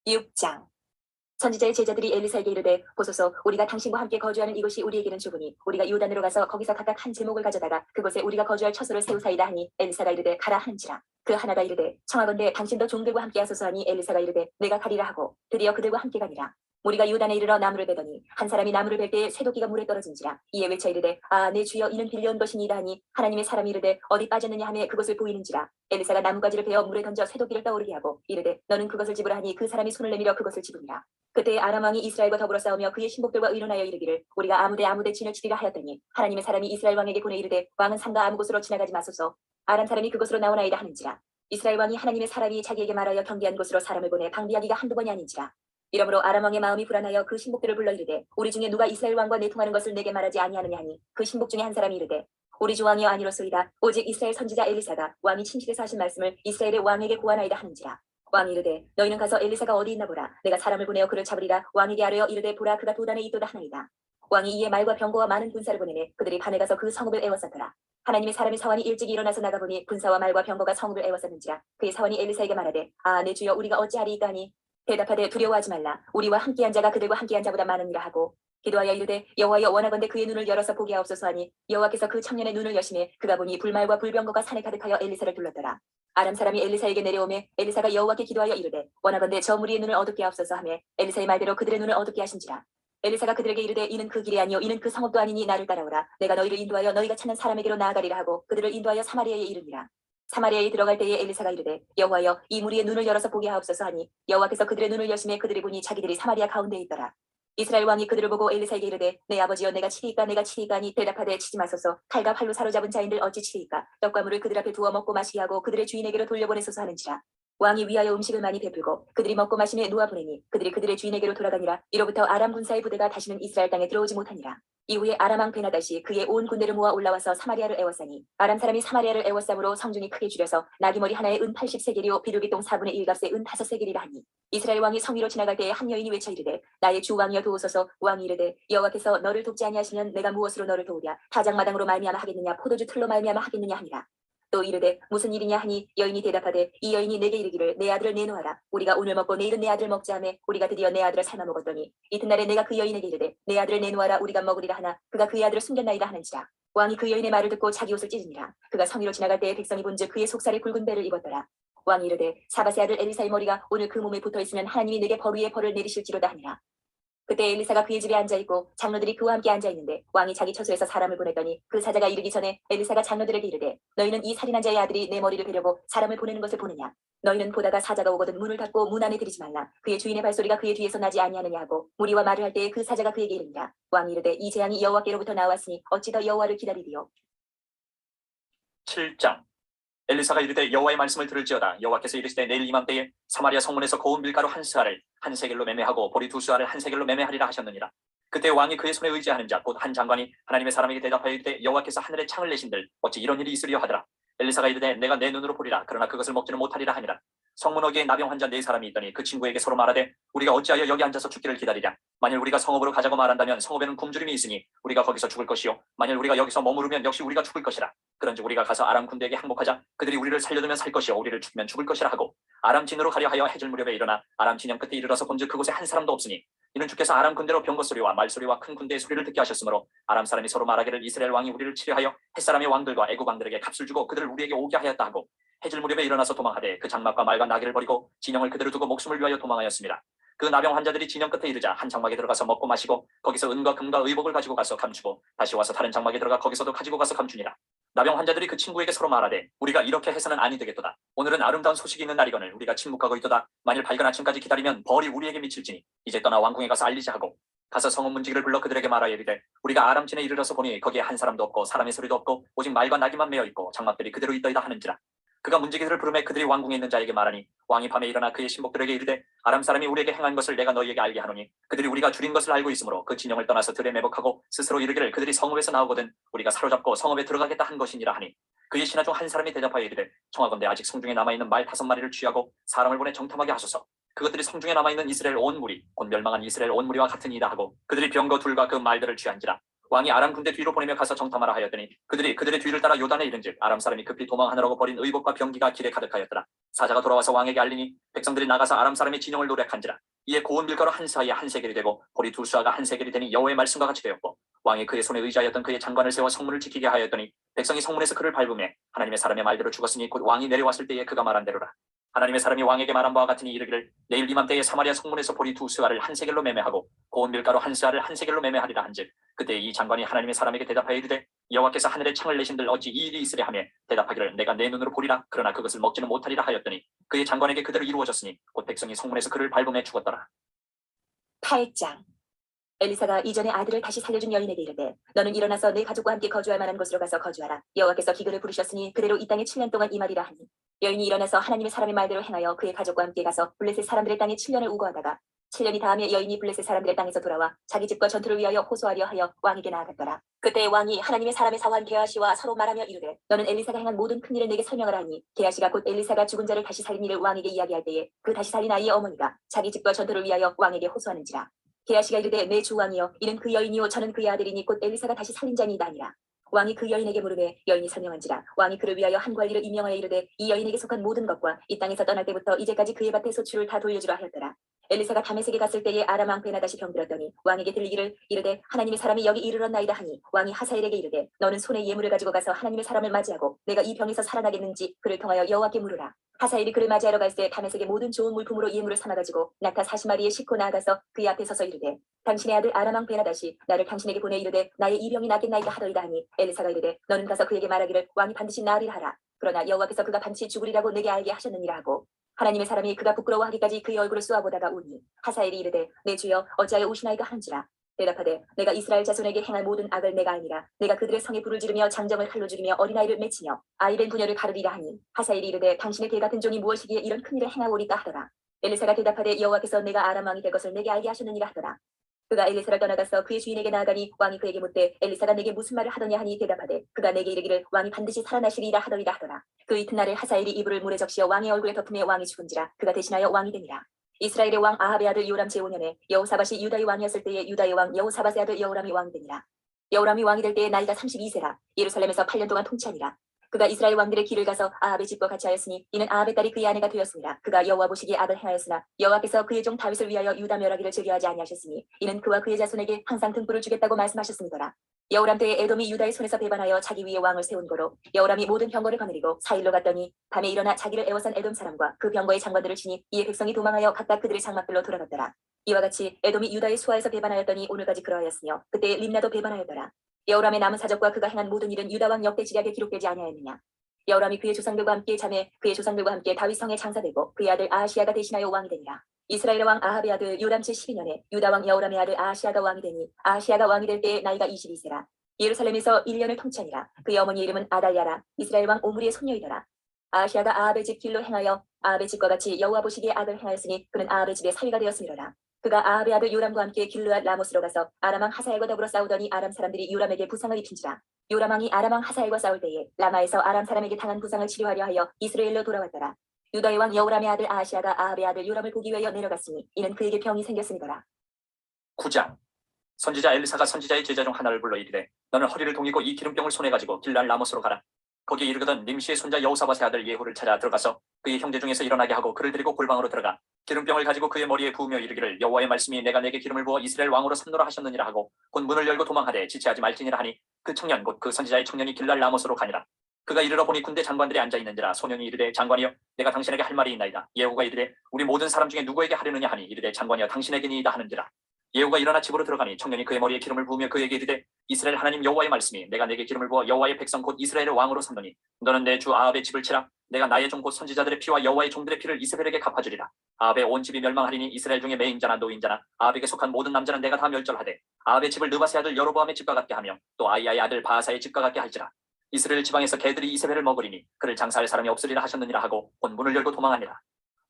6장. 선지자의 제자들이 엘리사에게 이르되 보소서 우리가 당신과 함께 거주하는 이곳이 우리에게는 좁으니 우리가 요단으로 가서 거기서 각각 한 제목을 가져다가 그곳에 우리가 거주할 처소를 세우사이다 하니 엘리사가 이르되 가라 하는지라. 그 하나가 이르되 청하건대 당신도 종들과 함께 하소서 하니 엘리사가 이르되 내가 가리라 하고 드디어 그들과 함께 가니라. 무리가 요단에 이르러 나무를 베더니 한 사람이 나무를 벨 때에 쇠도끼가 물에 떨어진지라. 이에 외쳐 이르되 아 내 주여 이는 빌려온 것이니이다 하니 하나님의 사람이 이르되 어디 빠졌느냐 하며 그것을 보이는지라. 엘리사가 나무가지를 베어 물에 던져 쇠도끼를 떠오르게 하고 이르되 너는 그것을 집으라 하니 그 사람이 손을 내밀어 그것을 집으니라. 그때 아람 왕이 이스라엘과 더불어 싸우며 그의 신복들과 의논하여 이르기를 우리가 아무데 진을 치리라 하였더니 하나님의 사람이 이스라엘 왕에게 보내 이르되 왕은 상가 아무 곳으로 지나가지 마소서. 아람 사람이 그곳으로 나오나이다 하는지라. 이스라엘 왕이 하나님의 사람이 자기에게 말하여 경계한 곳으로 사람을 보내 방비하기가 한두 번이 아닌지라. 이러므로 아람 왕의 마음이 불안하여 그 신복들을 불러 이르되 우리 중에 누가 이스라엘 왕과 내통하는 것을 내게 말하지 아니하느냐 하니 그 신복 중에 한 사람이 이르되 우리 주 왕이여 아니로소이다. 오직 이스라엘 선지자 엘리사가 왕이 침실에서 하신 말씀을 이스라엘의 왕에게 고하나이다 하는지라. 왕이 이르되 너희는 가서 엘리사가 어디 있나 보라. 내가 사람을 보내어 그를 잡으리라. 왕에게 아뢰어 이르되 보라 그가 도단에 있도다 하나이다. 왕이 이에 말과 병거와 많은 군사를 보내매 그들이 밤에 가서 그 성읍을 에워쌌더라. 하나님의 사람이 사환이 일찍 일어나서 나가보니 군사와 말과 병거가 성읍을 에워쌌는지라. 그의 사환이 엘리사에게 말하되 아 내 주여 우리가 어찌하리이까 하니 대답하되 두려워하지 말라. 우리와 함께한 자가 그들과 함께한 자보다 많으니라 하고 기도하여 이르되 여호와여 원하건대 그의 눈을 열어서 보게 하옵소서 하니 여호와께서 그 청년의 눈을 여시매 그가 보니 불말과 불병거가 산에 가득하여 엘리사를 둘렀더라. 아람 사람이 엘리사에게 내려오매 엘리사가 여호와께 기도하여 이르되 원하건대 저 무리의 눈을 어둡게 하옵소서 하며 엘리사의 말대로 그들의 눈을 어둡게 하신지라. 엘리사가 그들에게 이르되 이는 그 길이 아니요 이는 그 성읍도 아니니 나를 따라오라. 내가 너희를 인도하여 너희가 찾는 사람에게로 나아가리라 하고 그들을 인도하여 사마리아에 이르니라. 사마리아에 들어갈 때에 엘리사가 이르되 여호와여 이 무리의 눈을 열어서 보게 하옵소서 하니 여호와께서 그들의 눈을 여심해 그들이 보니 자기들이 사마리아 가운데에 있더라. 이스라엘 왕이 그들을 보고 엘리사에게 이르되 내 아버지여 내가 치리이까 내가 치리이까 하니 대답하되 치지 마소서. 칼과 활로 사로잡은 자인들 어찌 치리이까. 떡과 물을 그들 앞에 두어 먹고 마시게 하고 그들의 주인에게로 돌려보내소서 하는지라. 왕이 위하여 음식을 많이 베풀고 그들이 먹고 마시며 놓아 보내니 그들이 그들의 주인에게로 돌아가니라. 이로부터 아람 군사의 부대가 다시는 이스라엘 땅에 들어오지 못하니라. 이후에 아람 왕 베나다시 그의 온 군대를 모아 올라와서 사마리아를 에워싸니 아람 사람이 사마리아를 에워싸므로 성중이 크게 줄여서 나귀머리 하나에 은 80세겔이요 비둘기똥 4분의 1값에 은 5세겔이라 하니 이스라엘 왕이 성 위로 지나갈 때에 한 여인이 외쳐 이르되 나의 주 왕이여 도우소서. 왕이 이르되 여호와께서 너를 돕지 아니하시면 내가 무엇으로 너를 도우랴. 타작마당으로 말미암아 하겠느냐 포도주 틀로 말미암아 하겠느냐 하니라. 또 이르되 무슨 일이냐 하니 여인이 대답하되 이 여인이 내게 이르기를 내 아들을 내놓아라. 우리가 오늘 먹고 내일은 내 아들을 먹자 하매 우리가 드디어 내 아들을 삶아 먹었더니 이튿날에 내가 그 여인에게 이르되 내 아들을 내놓아라 우리가 먹으리라 하나 그가 그의 아들을 숨겼나이다 하는지라. 왕이 그 여인의 말을 듣고 자기 옷을 찢으니라. 그가 성위로 지나갈 때에 백성이 본즉 그의 속살이 굵은 배를 입었더라. 왕이 이르되 사바세 아들 엘리사의 머리가 오늘 그 몸에 붙어있으면 하나님이 내게 벌 위에 벌을 내리실지로다 하니라. 그때 엘리사가 그의 집에 앉아있고 장로들이 그와 함께 앉아있는데 왕이 자기 처소에서 사람을 보냈더니 그 사자가 이르기 전에 엘리사가 장로들에게 이르되 너희는 이 살인한 자의 아들이 내 머리를 베려고 사람을 보내는 것을 보느냐. 너희는 보다가 사자가 오거든 문을 닫고 문 안에 들이지 말라. 그의 주인의 발소리가 그의 뒤에서 나지 아니하느냐 하고 무리와 말을 할 때에 그 사자가 그에게 이르니라. 왕이 이르되 이 재앙이 여호와께로부터 나왔으니 어찌 더 여호와를 기다리리요. 7장. 엘리사가 이르되 여호와의 말씀을 들을지어다. 여호와께서 이르시되 내일 이맘때에 사마리아 성문에서 고운 밀가루 한 스아를 한 세겔로 매매하고 보리 두 스아를 한 세겔로 매매하리라 하셨느니라. 그때 왕이 그의 손에 의지하는 자 곧 한 장관이 하나님의 사람에게 대답하여 이르되 여호와께서 하늘에 창을 내신들 어찌 이런 일이 있으리요 하더라. 엘리사가 이르되 내가 내 눈으로 보리라. 그러나 그것을 먹지는 못하리라 하니라. 성문 어귀에 나병 환자 4사람이 있더니 그 친구에게 서로 말하되 우리가 어찌하여 여기 앉아서 죽기를 기다리랴. 만일 우리가 성읍으로 가자고 말한다면 성읍에는 굶주림이 있으니 우리가 거기서 죽을 것이요 만일 우리가 여기서 머무르면 역시 우리가 죽을 것이라. 그런즉 우리가 가서 아람 군대에게 항복하자. 그들이 우리를 살려두면 살 것이요 우리를 죽이면 죽을 것이라 하고 아람 진으로 가려 하여 해질 무렵에 일어나 아람 진영 끝에 이르러서 본즉 그곳에 한 사람도 없으니 이는 주께서 아람 군대로 병거 소리와 말소리와 큰 군대의 소리를 듣게 하셨으므로 아람 사람이 서로 말하기를 이스라엘 왕이 우리를 치려하여 햇사람의 왕들과 애국 왕들에게 값을 주고 그들을 우리에게 오게 하였다 하고 해질 무렵에 일어나서 도망하되 그 장막과 말과 나귀를 버리고 진영을 그대로 두고 목숨을 위하여 도망하였습니다. 그 나병 환자들이 진영 끝에 이르자 한 장막에 들어가서 먹고 마시고 거기서 은과 금과 의복을 가지고 가서 감추고 다시 와서 다른 장막에 들어가 거기서도 가지고 가서 감추니라. 나병 환자들이 그 친구에게 서로 말하되 우리가 이렇게 해서는 아니 되겠도다. 오늘은 아름다운 소식이 있는 날이거늘 우리가 침묵하고 있도다. 만일 밝은 아침까지 기다리면 벌이 우리에게 미칠지니 이제 떠나 왕궁에 가서 알리자 하고 가서 성읍 문지기를 불러 그들에게 말하여 이르되 우리가 아람진에 이르러서 보니 거기에 한 사람도 없고 사람의 소리도 없고 오직 말과 나귀만 메어 있고 장막들이 그대로 있더이다 하는지라. 그가 문지기들을 부르매 그들이 왕궁에 있는 자에게 말하니 왕이 밤에 일어나 그의 신복들에게 이르되 아람 사람이 우리에게 행한 것을 내가 너희에게 알게 하노니 그들이 우리가 줄인 것을 알고 있으므로 그 진영을 떠나서 들에 매복하고 스스로 이르기를 그들이 성읍에서 나오거든 우리가 사로잡고 성읍에 들어가겠다 한 것이니라 하니 그의 신하 중 한 사람이 대답하여 이르되 청하건대 아직 성중에 남아있는 말 5마리를 취하고 사람을 보내 정탐하게 하소서. 그것들이 성중에 남아있는 이스라엘 온 무리 곧 멸망한 이스라엘 온 무리와 같으니이다 하고 그들이 병거 둘과 그 말들을 취한지라. 왕이 아람 군대 뒤로 보내며 가서 정탐하라 하였더니 그들이 그들의 뒤를 따라 요단에 이른즉 아람 사람이 급히 도망하느라고 버린 의복과 병기가 길에 가득하였더라. 사자가 돌아와서 왕에게 알리니 백성들이 나가서 아람 사람의 진영을 노략한지라. 이에 고운 밀가루 한 사이에 한 세겔이 되고 보리 두 수아가 한 세겔이 되니 여호와의 말씀과 같이 되었고 왕이 그의 손에 의지하였던 그의 장관을 세워 성문을 지키게 하였더니 백성이 성문에서 그를 밟으매 하나님의 사람의 말대로 죽었으니 곧 왕이 내려왔을 때에 그가 말한 대로라. 하나님의 사람이 왕에게 말한 바와 같으니 이르기를 내일 이맘때에 사마리아 성문에서 보리 두 스아를 한 세겔로 매매하고 고운 밀가루 한 스아를 한 세겔로 매매하리라 한즉 그때 이 장관이 하나님의 사람에게 대답하여 이르되 여호와께서 하늘에 창을 내신들 어찌 이 일이 있으랴 하며 대답하기를 내가 내 눈으로 보리라. 그러나 그것을 먹지는 못하리라 하였더니 그의 장관에게 그대로 이루어졌으니 곧 백성이 성문에서 그를 밟음에 죽었더라. 8장. 엘리사가 이전에 아들을 다시 살려준 여인에게 이르되 너는 일어나서 내 가족과 함께 거주할 만한 곳으로 가서 거주하라. 여호와께서 기근을 부르셨으니 그대로 이 땅에 7년 동안 임하리라 하니 여인이 일어나서 하나님의 사람의 말대로 행하여 그의 가족과 함께 가서 블레셋 사람들의 땅에 7년을 우거하다가 7년이 다음에 여인이 블레셋 사람들의 땅에서 돌아와 자기 집과 전투를 위하여 호소하려 하여 왕에게 나아갔더라. 그때 왕이 하나님의 사람의 사환 게하시와 서로 말하며 이르되 너는 엘리사가 행한 모든 큰 일을 내게 설명을 하니 게하시가 곧 엘리사가 죽은 자를 다시 살린 일을 왕에게 이야기할 때에 그 다시 살린 아이의 어머니가 자기 집과 전투를 위하여 왕에게 호소하는지라. 게하시가 이르되 내 주 왕이여 이는 그 여인이요 저는 그의 아들이니 곧 엘리사가 다시 살린 자니이다 아니라. 왕이 그 여인에게 물으되 여인이 설명한지라. 왕이 그를 위하여 한 관리를 임명하여 이르되 이 여인에게 속한 모든 것과 이 땅에서 떠날 때부터 이제까지 그의 밭의 소출을 다 돌려주라 하였더라. 엘리사가 다메섹에 갔을 때에 아람 왕 베나다시 병들었더니 왕에게 들리기를 이르되 하나님의 사람이 여기 이르렀나이다 하니 왕이 하사엘에게 이르되 너는 손에 예물을 가지고 가서 하나님의 사람을 맞이하고 내가 이 병에서 살아나겠는지 그를 통하여 여호와께 물으라. 하사엘이 그를 맞이하러 갈새 다메섹의 모든 좋은 물품으로 예물을 삼아가지고 낙타 40마리에 싣고 나아가서 그의 앞에 서서 이르되 당신의 아들 아람 왕 베나다시 나를 당신에게 보내 이르되 나의 이 병이 낫겠나이다 하더이다 하니 엘리사가 이르되 너는 가서 그에게 말하기를 왕이 반드시 나으리라 하라. 그러나 여호와께서 그가 반드시 죽으리라고 내게 알게 하셨느니라 하고 하나님의 사람이 그가 부끄러워하기까지 그의 얼굴을 쏘아보다가 우니 하사엘이 이르되 내 주여 어찌하여 우시나이까 하는지라. 대답하되 내가 이스라엘 자손에게 행할 모든 악을 내가 아니라 내가 그들의 성에 불을 지르며 장정을 칼로 죽이며 어린아이를 맺히며 아이벤 부녀를 가르리라 하니 하사엘이 이르되 당신의 개 같은 종이 무엇이기에 이런 큰일을 행하오리까 하더라. 엘리사가 대답하되 여호와께서 내가 아람 왕이 될 것을 내게 알게 하셨느니라 하더라. 그가 엘리사를 떠나가서 그의 주인에게 나아가니 왕이 그에게 묻되 엘리사가 내게 무슨 말을 하더냐 하니 대답하되 그가 내게 이르기를 왕이 반드시 살아나시리라 하더이다 하더라. 그 이튿날에 하사엘이 이불을 물에 적시어 왕의 얼굴에 덮음에 왕이 죽은지라 그가 대신하여 왕이 되니라. 이스라엘의 왕 아합의 아들 요람 제5년에 여호사밧이 유다의 왕이었을 때에 유다의 왕 여호사밧의 아들 여호람이 왕이 되니라. 여호람이 왕이 될 때에 나이가 32세라 예루살렘에서 8년 동안 통치하니라. 그가 이스라엘 왕들의 길을 가서 아합의 집과 같이 하였으니 이는 아합의 딸이 그의 아내가 되었습니다. 그가 여호와 보시기에 악을 행하였으나 여호와께서 그의 종 다윗을 위하여 유다 멸하기를 즐겨하지 아니하셨으니 이는 그와 그의 자손에게 항상 등불을 주겠다고 말씀하셨습니다라. 여호람 때에 에돔이 유다의 손에서 배반하여 자기 위에 왕을 세운 거로 여호람이 모든 병거를 거느리고 사일로 갔더니 밤에 일어나 자기를 애워싼 에돔 사람과 그 병거의 장관들을 치니 이에 백성이 도망하여 각각 그들의 장막들로 돌아갔더라. 이와 같이 에돔이 유다의 수하에서 배반하였더니 오늘까지 그러하였으며 그때 림나도 배반하였더라. 여호람의 남은 사적과 그가 행한 모든 일은 유다 왕 역대 지략에 기록되지 아니하였느냐. 여호람이 그의 조상들과 함께 잠에 그의 조상들과 함께 다윗 성에 장사되고 그의 아들 아하시아가 대신하여 왕이 되니라. 이스라엘의 왕 아합의 아들 요람 제12년에 유다 왕 여호람의 아들 아하시아가 왕이 되니 아하시아가 왕이 될 때에 나이가 22세라. 예루살렘에서 1년을 통치하니라. 그의 어머니 이름은 아달랴라. 이스라엘 왕 오므리의 손녀이더라. 아하시아가 아합의 집 길로 행하여 아합의 집과 같이 여호와 보시기에 악을 행하였으니 그는 아합의 집의 사위가 되었음이로라. 그가 아합의 아들 요람과 함께 길르앗 라모스로 가서 아람 왕 하사엘과 더불어 싸우더니 아람 사람들이 요람에게 부상을 입힌지라. 요람 왕이 아람 왕 하사엘과 싸울 때에 라마에서 아람 사람에게 당한 부상을 치료하려 하여 이스라엘로 돌아왔더라. 유다의 왕 여호람의 아들 아하시아가 아합의 아들 요람을 보기 위하여 내려갔으니 이는 그에게 병이 생겼음이더라. 9장. 선지자 엘리사가 선지자의 제자 중 하나를 불러 이르되 너는 허리를 동이고 이 기름병을 손에 가지고 길랄 라모스로 가라. 거기에 이르거든 님시의 손자 여호사밧의 아들 예후를 찾아 들어가서 그의 형제 중에서 일어나게 하고 그를 데리고 골방으로 들어가 기름병을 가지고 그의 머리에 부으며 이르기를 여호와의 말씀이 내가 내게 기름을 부어 이스라엘 왕으로 삼노라 하셨느니라 하고 곧 문을 열고 도망하되 지체하지 말지니라 하니 그 청년 곧 그 선지자의 청년이 길랄 라모스로 가니라. 그가 이르러 보니 군대 장관들이 앉아 있는지라 소년이 이르되 장관이여 내가 당신에게 할 말이 있나이다. 예후가 이르되 우리 모든 사람 중에 누구에게 하려느냐 하니 이르되 장관이여 당신에게니이다 하는지라. 예후가 일어나 집으로 들어가니 청년이 그의 머리에 기름을 부으며 그에게 이르되 이스라엘 하나님 여호와의 말씀이 내가 내게 기름을 부어 여호와의 백성 곧 이스라엘의 왕으로 삼노니 너는 내 주 아합의 집을 치라. 내가 나의 종 곧 선지자들의 피와 여호와의 종들의 피를 이스라엘에게 갚아주리라. 아합의 온 집이 멸망하리니 이스라엘 중에 매임자나 노인자나 아합에게 속한 모든 남자는 내가 다 멸절하되 아합의 집을 느바세 아들 여로보암의 집과 같게 하며 또 아이야의 아들 바하사의 집과 같게 할지라. 이스라엘 지방에서 개들이 이세벨을 먹으리니 그를 장사할 사람이 없으리라 하셨느니라 하고 곧 문을 열고 도망하니라.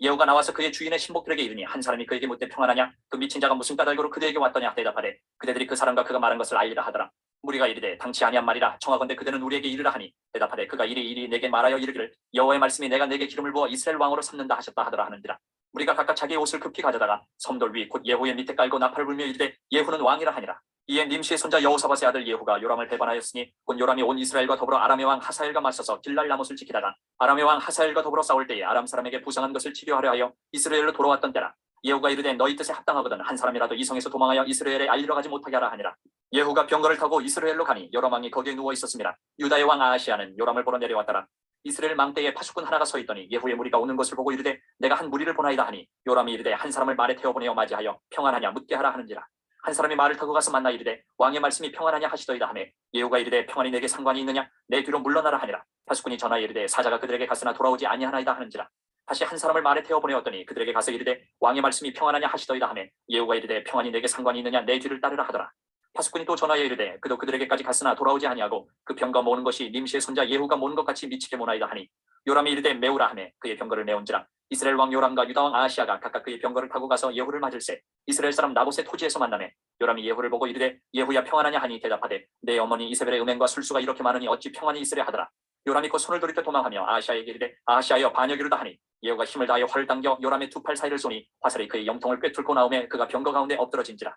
예후가 나와서 그의 주인의 신복들에게 이르니 한 사람이 그에게 묻되 평안하냐 그 미친 자가 무슨 까닭으로 그대에게 왔더냐 대답하되 그대들이 그 사람과 그가 말한 것을 알리라 하더라. 무리가 이르되 당치 아니한 말이라 청하건대 그대는 우리에게 이르라 하니 대답하되 그가 이리 내게 말하여 이르기를 여호와의 말씀이 내가 내게 기름을 부어 이스라엘 왕으로 삼는다 하셨다 하더라 하는지라. 우리가 각각 자기의 옷을 급히 가져다가 섬돌 위 곧 예후의 밑에 깔고 나팔을 불며 이르되 예후는 왕이라 하니라. 이에 님시의 손자 여호사밧의 아들 예후가 요람을 배반하였으니 곧 요람이 온 이스라엘과 더불어 아람의 왕 하사엘과 맞서서 길랄 라못을 지키다가 아람의 왕 하사엘과 더불어 싸울 때에 아람 사람에게 부상한 것을 치료하려 하여 이스라엘로 돌아왔던 때라. 예후가 이르되 너희 뜻에 합당하거든 한 사람이라도 이 성에서 도망하여 이스라엘에 알리러 가지 못하게 하라 하니라. 예후가 병거를 타고 이스라엘로 가니 요람 왕이 거기에 누워 있었습니다. 유다의 왕 아하시아는 요람을 보러 내려왔더라. 이스라엘 망대에 파수꾼 하나가 서 있더니 예후의 무리가 오는 것을 보고 이르되 내가 한 무리를 보나이다 하니 요람이 이르되 한 사람을 말에 태워보내어 맞이하여 평안하냐 묻게 하라 하는지라. 한 사람이 말을 타고 가서 만나 이르되 왕의 말씀이 평안하냐 하시더이다 하매 예후가 이르되 평안이 내게 상관이 있느냐 내 뒤로 물러나라 하니라. 파수꾼이 전하여 이르되 사자가 그들에게 갔으나 돌아오지 아니하나이다 하는지라. 다시 한 사람을 말에 태워 보내었더니 그들에게 가서 이르되 왕의 말씀이 평안하냐 하시더이다 하매 예후가 이르되 평안이 내게 상관이 있느냐 내 뒤를 따르라 하더라. 파수꾼이 또 전하여 이르되 그도 그들에게까지 갔으나 돌아오지 아니하고 그 병거 모는 것이 님시의 손자 예후가 모는 것 같이 미치게 모나이다 하니 요람이 이르되 메우라 하매 그의 병거를 메온지라. 이스라엘 왕 요람과 유다 왕 아하시아가 각각 그의 병거를 타고 가서 예후를 맞을세 이스라엘 사람 나봇의 토지에서 만나매 요람이 예후를 보고 이르되 예후야 평안하냐 하니 대답하되 내 어머니 이세벨의 음행과 술수가 이렇게 많으니 어찌 평안히 있으랴 하더라. 요람이 곧 손을 돌이켜 도망하며 아하시아에게 이르되 아하시아여 반역이로다 하니 예후가 힘을 다하여 활을 당겨 요람의 두 팔 사이를 쏘니 화살이 그의 영통을 꿰뚫고 나오매 그가 병거 가운데 엎드러진지라.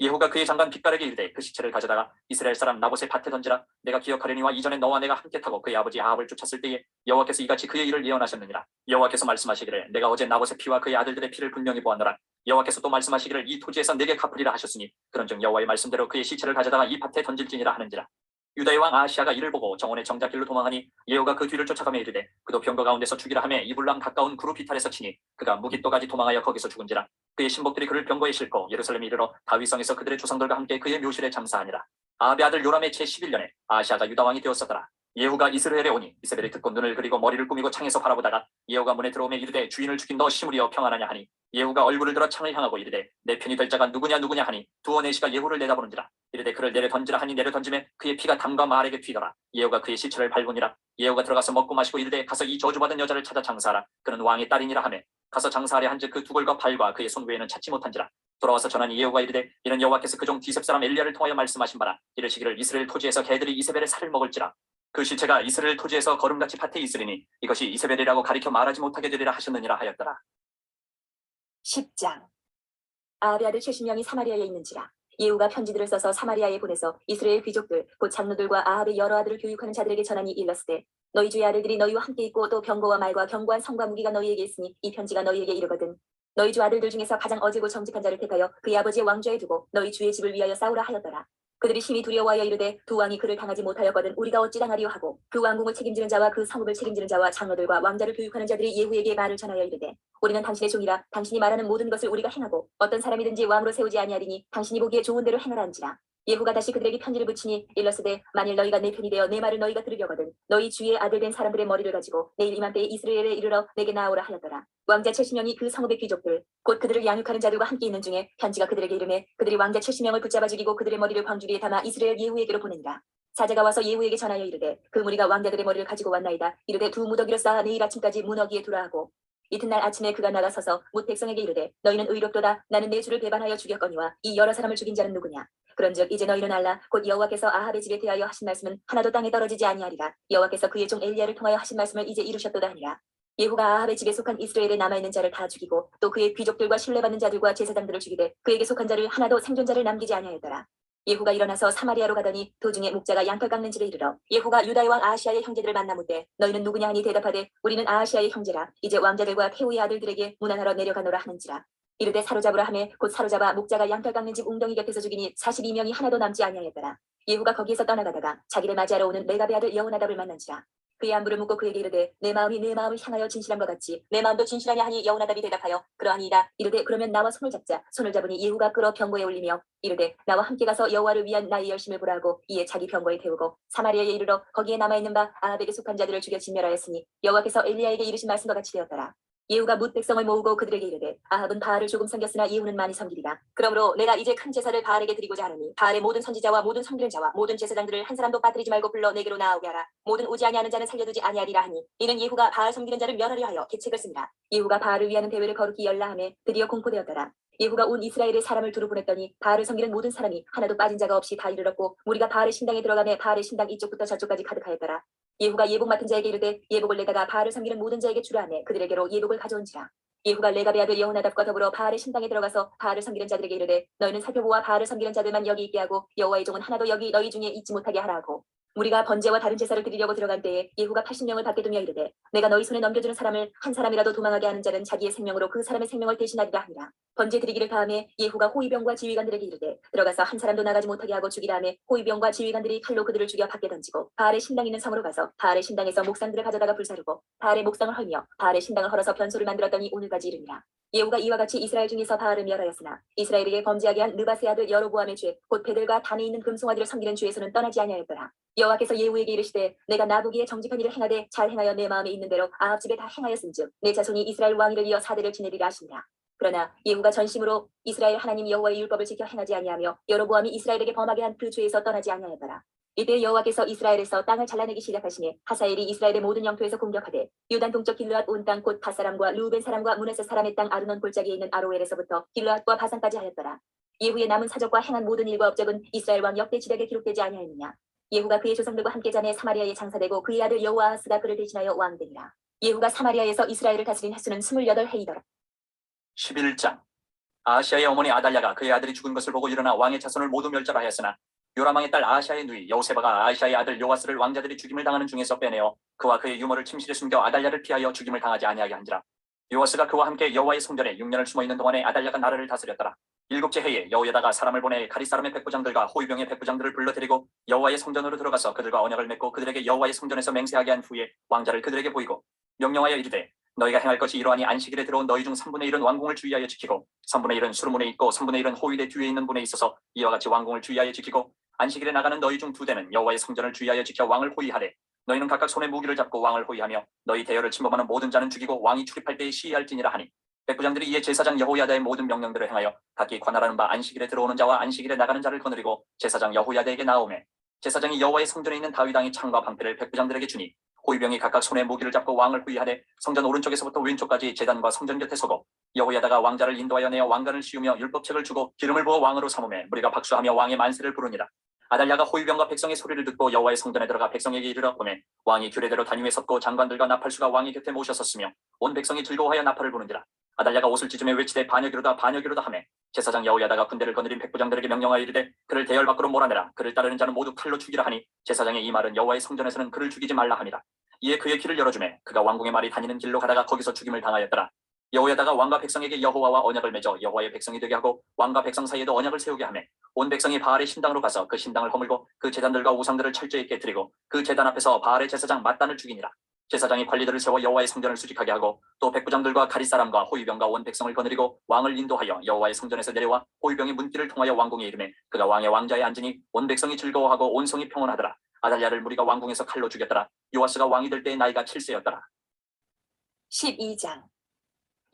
예후가 그의 장관 빗갈에게 이르되 그 시체를 가져다가 이스라엘 사람 나봇의 밭에 던지라. 내가 기억하려니와 이전에 너와 내가 함께 타고 그의 아버지 아합을 쫓았을 때에 여호와께서 이같이 그의 일을 예언하셨느니라. 여호와께서 말씀하시기를 내가 어제 나봇의 피와 그의 아들들의 피를 분명히 보았노라. 여호와께서 또 말씀하시기를 이 토지에서 내게 갚으리라 하셨으니 그런즉 여호와의 말씀대로 그의 시체를 가져다가 이 밭에 던질지니라 하는지라. 유다의 왕 아하시아가 이를 보고 정원의 정작길로 도망하니 예후가 그 뒤를 쫓아가며 이르되 그도 병거 가운데서 죽이라 하며 이블람 가까운 구룹 이탈에서 치니 그가 무깃도까지 도망하여 거기서 죽은지라. 그의 신복들이 그를 병거에 싣고 예루살렘에 이르러 다윗성에서 그들의 조상들과 함께 그의 묘실에 장사하니라. 아합의 아들 요람의 제11년에 아하시아가 유다 왕이 되었었더라. 예후가 이스라엘에 오니 이세벨이 듣고 눈을 그리고 머리를 꾸미고 창에서 바라보다가 예후가 문에 들어오며 이르되 주인을 죽인 너 시므리여 평안하냐 하니 예후가 얼굴을 들어 창을 향하고 이르되 내 편이 될 자가 누구냐 하니 두어 내시가 예후를 내다보는지라. 이르되 그를 내려 던지라 하니 내려 던지매 그의 피가 담과 말에게 튀더라. 예후가 그의 시체를 밟으니라. 예후가 들어가서 먹고 마시고 이르되 가서 이 저주받은 여자를 찾아 장사하라. 그는 왕의 딸이니라 하매 가서 장사하려 한즉 그 두 골과 발과 그의 손 외에는 찾지 못한지라. 돌아와서 전하니 예후가 이르되 이는 여호와께서 그 종 디셉 사람 엘리야를 통하여 말씀하신 바라. 이르시기를 이스라엘 토지에서 개들이 이세벨의 살을 먹을지라. 그 시체가 이스라엘 토지에서 거름같이 밭에 있으리니 이것이 이세벨이라고 가리켜 말하지 못하게 되리라 하셨느니라 하였더라. 10장. 아합의 아들 최신령이 사마리아에 있는지라. 예후가 편지들을 써서 사마리아에 보내서 이스라엘 귀족들 곧 장로들과 아합의 여러 아들을 교육하는 자들에게 전하니 일렀으되 너희 주의 아들들이 너희와 함께 있고 또 병거와 말과 견고한 성과 무기가 너희에게 있으니 이 편지가 너희에게 이르거든 너희 주 아들들 중에서 가장 어지고 정직한 자를 택하여 그의 아버지의 왕좌에 두고 너희 주의 집을 위하여 싸우라 하였더라. 그들이 심히 두려워하여 이르되 두 왕이 그를 당하지 못하였거든 우리가 어찌 당하리요 하고 그 왕궁을 책임지는 자와 그 성읍을 책임지는 자와 장로들과 왕자를 교육하는 자들이 예후에게 말을 전하여 이르되 우리는 당신의 종이라 당신이 말하는 모든 것을 우리가 행하고 어떤 사람이든지 왕으로 세우지 아니하리니 당신이 보기에 좋은 대로 행하라 한지라. 예후가 다시 그들에게 편지를 붙이니 일렀으되 만일 너희가 내 편이 되어 내 말을 너희가 들으려거든 너희 주의 아들 된 사람들의 머리를 가지고 내일 이맘때에 이스라엘에 이르러 내게 나오라 하였더라. 왕자 70명이 그 성읍의 귀족들 곧 그들을 양육하는 자들과 함께 있는 중에 편지가 그들에게 이르매 그들이 왕자 70명을 붙잡아 죽이고 그들의 머리를 광주리에 담아 이스라엘 예후에게로 보내니라. 사제가 와서 예후에게 전하여 이르되 그 무리가 왕자들의 머리를 가지고 왔나이다. 이르되 두 무더기로 쌓아 내일 아침까지 문어기에 두라 하고 이튿날 아침에 그가 나가서서 뭇 백성에게 이르되 너희는 의롭도다. 나는 내 주를 배반하여 죽였거니와 이 여러 사람을 죽인 자는 누구냐. 그런즉 이제 너희는 알라. 곧 여호와께서 아합의 집에 대하여 하신 말씀은 하나도 땅에 떨어지지 아니하리라. 여호와께서 그의 종 엘리야를 통하여 하신 말씀을 이제 이루셨도다 하니라. 예후가 아합의 집에 속한 이스라엘에 남아있는 자를 다 죽이고 또 그의 귀족들과 신뢰받는 자들과 제사장들을 죽이되 그에게 속한 자를 하나도 생존자를 남기지 아니하였더라. 예후가 일어나서 사마리아로 가더니 도중에 목자가 양털 깎는 집에 이르러 예후가 유다의 왕 아하시아의 형제들을 만나 묻되 너희는 누구냐 하니 대답하되 우리는 아하시아의 형제라. 이제 왕자들과 태후의 아들들에게 문안하러 내려가노라 하는지라. 이르되 사로잡으라 하매 곧 사로잡아 목자가 양털 깎는 집 웅덩이 곁에서 죽이니 42명이 하나도 남지 아니하였더라. 예후가 거기에서 떠나가다가 자기를 맞이하러 오는 레갑의 아들 여호나답을 만난지라. 그의 안부를 묻고 그에게 이르되 내 마음이 내 마음을 향하여 진실함과 같이 내 마음도 진실하냐 하니 여호나답이 대답하여 그러하니이다. 이르되 그러면 나와 손을 잡자. 손을 잡으니 예후가 끌어 병거에 올리며 이르되 나와 함께 가서 여호와를 위한 나의 열심을 보라 하고 이에 자기 병거에 태우고 사마리아에 이르러 거기에 남아있는 바 아합에게 속한 자들을 죽여 진멸하였으니 여호와께서 엘리야에게 이르신 말씀과 같이 되었더라. 예후가 뭇 백성을 모으고 그들에게 이르되 아합은 바알을 조금 섬겼으나 예후는 많이 섬기리라. 그러므로 내가 이제 큰 제사를 바알에게 드리고자 하노니 바알의 모든 선지자와 모든 섬기는 자와 모든 제사장들을 한 사람도 빠뜨리지 말고 불러 내게로 나아오게 하라. 모든 오지 아니하는 자는 살려두지 아니하리라 하니 이는 예후가 바알 섬기는 자를 멸하려 하여 계책을 씁니다. 예후가 바알을 위하는 대회를 거룩히 열라 하매 드디어 공포되었더라. 예후가 온 이스라엘의 사람을 두루 보냈더니 바알을 섬기는 모든 사람이 하나도 빠진 자가 없이 다 이르렀고 무리가 바알의 신당에 들어가매 바알의 신당 이쪽부터 저쪽까지 가득하였더라. 예후가 예복 맡은 자에게 이르되 예복을 내다가 바알을 섬기는 모든 자에게 주라 하매 그들에게로 예복을 가져온지라. 예후가 레갑의 아들 여호나답과 더불어 바알의 신당에 들어가서 바알을 섬기는 자들에게 이르되 너희는 살펴보아 바알을 섬기는 자들만 여기 있게 하고 여호와의 종은 하나도 여기 너희 중에 있지 못하게 하라 하고 우리가 번제와 다른 제사를 드리려고 들어간 때에 예후가 80명을 밖에 두며 이르되 내가 너희 손에 넘겨주는 사람을 한 사람이라도 도망하게 하는 자는 자기의 생명으로 그 사람의 생명을 대신하리라 하니라. 번제 드리기를 다음에 예후가 호위병과 지휘관들에게 이르되 들어가서 한 사람도 나가지 못하게 하고 죽이라 하매 호위병과 지휘관들이 칼로 그들을 죽여 밖에 던지고 바알의 신당 있는 성으로 가서 바알의 신당에서 목상들을 가져다가 불사르고 바알의 목상을 헐며 바알의 신당을 헐어서 변소를 만들었더니 오늘까지 이르니라. 예후가 이와 같이 이스라엘 중에서 바알을 멸하였으나 이스라엘에게 범죄하게 한 느바스의 아들 여로보암의 죄 곧 베들과 단에 있는 금송아지를 섬기는 죄에서는 떠나지 아니하였더라. 여호와께서 예후에게 이르시되 내가 나보기에 정직한 일을 행하되 잘 행하여 내 마음에 있는 대로 아합 집에 다 행하였은즉 내 자손이 이스라엘 왕위를 이어 4대를 지내리라 하시니라. 그러나 예후가 전심으로 이스라엘 하나님 여호와의 율법을 지켜 행하지 아니하며 여로보암이 이스라엘에게 범하게 한 그 죄에서 떠나지 아니하였더라. 이때 여호와께서 이스라엘에서 땅을 잘라내기 시작하시니 하사엘이 이스라엘의 모든 영토에서 공격하되 유단 동쪽 길르앗 온 땅 곧 갓사람과 루벤 사람과 므낫세 사람의 땅 아르논 골짜기에 있는 아로엘에서부터 길르앗과 바산까지 하였더라. 예후의 남은 사적과 행한 모든 일과 업적은 이스라엘 왕 역대 지략에 기록되지 아니하였느냐. 예후가 그의 조상들과 함께 자매 사마리아에 장사되고 그의 아들 여호아하스가 그를 대신하여 왕되니라. 예후가 사마리아에서 이스라엘을 다스린 횟수는 28해이더라. 11장. 아하시아의 어머니 아달랴가 그의 아들이 죽은 것을 보고 일어나 왕의 자손을 모두 멸절하였으나 요람왕의 딸 아하시아의 누이 여호세바가 아하시아의 아들 요아스를 왕자들이 죽임을 당하는 중에서 빼내어 그와 그의 유모를 침실에 숨겨 아달랴를 피하여 죽임을 당하지 아니하게 한지라. 요아스가 그와 함께 여호와의 성전에 6년을 숨어있는 동안에 아달랴가 나라를 다스렸더라. 7째 해에 여호야다가 사람을 보내 가리 사람의 백부장들과 호위병의 백부장들을 불러들이고 여호와의 성전으로 들어가서 그들과 언약을 맺고 그들에게 여호와의 성전에서 맹세하게 한 후에 왕자를 그들에게 보이고 명령하여 이르되 너희가 행할 것이 이러하니 안식일에 들어온 너희 중 3분의 1은 왕궁을 주의하여 지키고 3분의 1은 수르문에 있고 3분의 1은 호위대 뒤에 있는 문에 있어서 이와 같이 왕궁을 주의하여 지키고 안식일에 나가는 너희 중 2대는 여호와의 성전을 주의하여 지켜 왕을 호위하되 너희는 각각 손에 무기를 잡고 왕을 호위하며 너희 대열을 침범하는 모든 자는 죽이고 왕이 출입할 때에 시위할지니라 하니 백부장들이 이에 제사장 여호야다의 모든 명령들을 행하여 각기 관할하는 바 안식일에 들어오는 자와 안식일에 나가는 자를 거느리고 제사장 여호야다에게 나오매 제사장이 여호와의 성전에 있는 다윗왕의 창과 방패를 백부장들에게 주니 호위병이 각각 손에 무기를 잡고 왕을 호위하되 성전 오른쪽에서부터 왼쪽까지 제단과 성전 곁에 서고 여호야다가 왕자를 인도하여 내어 왕관을 씌우며 율법책을 주고 기름을 부어 왕으로 삼으매 무리가 박수하며 왕의 만세를 부르니라. 아달랴가 호위병과 백성의 소리를 듣고 여호와의 성전에 들어가 백성에게 이르렀거늘 왕이 규례대로 단위에 섰고 장관들과 나팔수가 왕의 곁에 모셔섰으며 온 백성이 즐거워하여 나팔을 부는지라. 아달랴가 옷을 찢으며 외치되 반역이로다 반역이로다 하매 제사장 여호야다가 군대를 거느린 백부장들에게 명령하여 이르되 그를 대열 밖으로 몰아내라. 그를 따르는 자는 모두 칼로 죽이라 하니 제사장의 이 말은 여호와의 성전에서는 그를 죽이지 말라 함이라. 이에 그의 길을 열어주매 그가 왕궁의 말이 다니는 길로 가다가 거기서 죽임을 당하였더라. 여호야다가 왕과 백성에게 여호와와 언약을 맺어 여호와의 백성이 되게 하고 왕과 백성 사이에도 언약을 세우게 하매 온 백성이 바알의 신당으로 가서 그 신당을 허물고 그 제단들과 우상들을 철저히 깨뜨리고 그 제단 앞에서 바알의 제사장 맏단을 죽이니라. 제사장이 관리들을 세워 여호와의 성전을 수직하게 하고 또 백부장들과 가리 사람과 호위병과 온 백성을 거느리고 왕을 인도하여 여호와의 성전에서 내려와 호위병이 문길을 통하여 왕궁에 이르매 그가 왕의 왕좌에 앉으니 온 백성이 즐거워하고 온 성이 평온하더라. 아달랴를 무리가 왕궁에서 칼로 죽였더라. 요아스가 왕이 될 때의 나이가 7세였더라. 12장.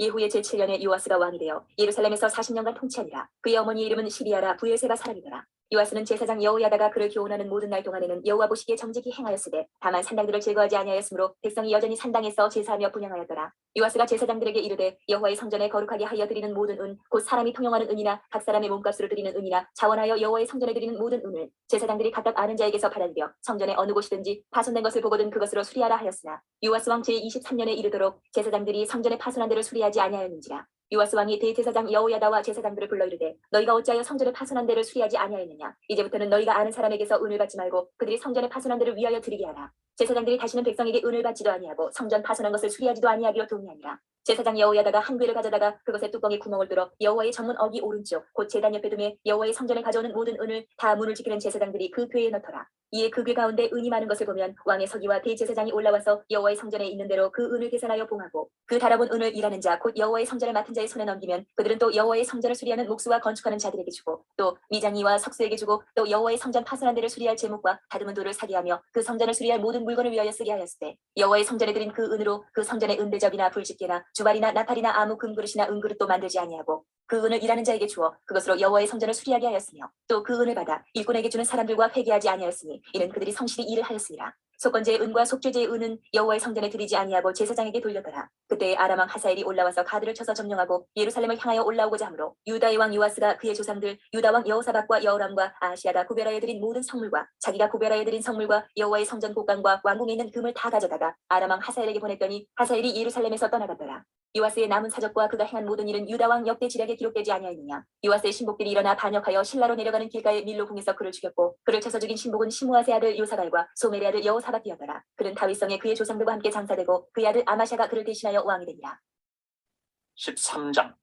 예후의 제7년에 요아스가 왕이 되어 예루살렘에서 40년간 통치하니라. 그의 어머니의 이름은 시비아라 부엘세바 사람이더라. 요아스는 제사장 여호야다가 그를 교훈하는 모든 날 동안에는 여호와 보시기에 정직히 행하였으되 다만 산당들을 제거하지 아니하였으므로 백성이 여전히 산당에서 제사하며 분향하였더라. 요아스가 제사장들에게 이르되 여호와의 성전에 거룩하게 하여 드리는 모든 은 곧 사람이 통용하는 은이나 각 사람의 몸값으로 드리는 은이나 자원하여 여호와의 성전에 드리는 모든 은을 제사장들이 각각 아는 자에게서 받아들여 성전의 어느 곳이든지 파손된 것을 보거든 그것으로 수리하라 하였으나 요아스 왕 제23년에 이르도록 제사장들이 성전에 파손한 데를 수리하지 아니하였는지라. 요아스 왕이 대제사장 여호야다와 제사장들을 불러 이르되 너희가 어찌하여 성전에 파손한 데를 수리하지 아니하였느냐. 이제부터는 너희가 아는 사람에게서 은을 받지 말고 그들이 성전에 파손한 데를 위하여 드리게 하라. 제사장들이 다시는 백성에게 은을 받지도 아니하고 성전 파손한 것을 수리하지도 아니하기로 동의하니라. 제사장 여호야다가 한 궤를 가져다가 그것에 뚜껑에 구멍을 뚫어 여호와의 전문 어기 오른쪽 곧 제단 옆에 두매 여호와의 성전에 가져오는 모든 은을 다 문을 지키는 제사장들이 그 궤에 넣더라. 이에 그 궤 가운데 은이 많은 것을 보면 왕의 서기와 대제사장이 올라와서 여호와의 성전에 있는 대로 그 은을 계산하여 봉하고 그 달아본 은을 일하는 자 곧 여호와의 성전을 맡은 자의 손에 넘기면 그들은 또 여호와의 성전을 수리하는 목수와 건축하는 자들에게 주고 또 미장이와 석수에게 주고 또 여호와의 성전 파손한 데를 수리할 제목과 다듬은 돌을 사게 하며 그 성전을 수리할 모든 물건을 위하여 쓰게 하였으되 여호와의 성전에 드린 그 은으로 그 성전의 은대접이나 불집게나 주발이나 나팔이나 아무 금그릇이나 은그릇도 만들지 아니하고 그 은을 일하는 자에게 주어 그것으로 여호와의 성전을 수리하게 하였으며 또 그 은을 받아 일꾼에게 주는 사람들과 회개하지 아니하였으니 이는 그들이 성실히 일을 하였으니라. 속건제의 은과 속죄제의 은은 여호와의 성전에 드리지 아니하고 제사장에게 돌렸더라. 그때에 아람 왕 하사엘이 올라와서 가드를 쳐서 점령하고 예루살렘을 향하여 올라오고자 하므로 유다의 왕 요아스가 그의 조상들 유다 왕 여호사밧과 여호람과 아하시아가 구별하여 드린 모든 성물과 자기가 구별하여 드린 성물과 여호와의 성전 곡간과 왕궁에 있는 금을 다 가져다가 아람 왕 하사엘에게 보냈더니 하사엘이 예루살렘에서 떠나갔더라. 요아스의 남은 사적과 그가 행한 모든 일은 유다 왕 역대 지략에 기록되지 아니하였느냐. 요아스의 신복들이 일어나 반역하여 실라로 내려가는 길가의 밀로궁에서 그를 죽였고 그를 쳐서 죽인 신복은 시므아세 아들 요사발과 소멜의 아들 여호사밧이었더라. 그는 다윗성에 그의 조상들과 함께 장사되고 그의 아들 아마샤가 그를 대신하여 왕이 되니라. 13장.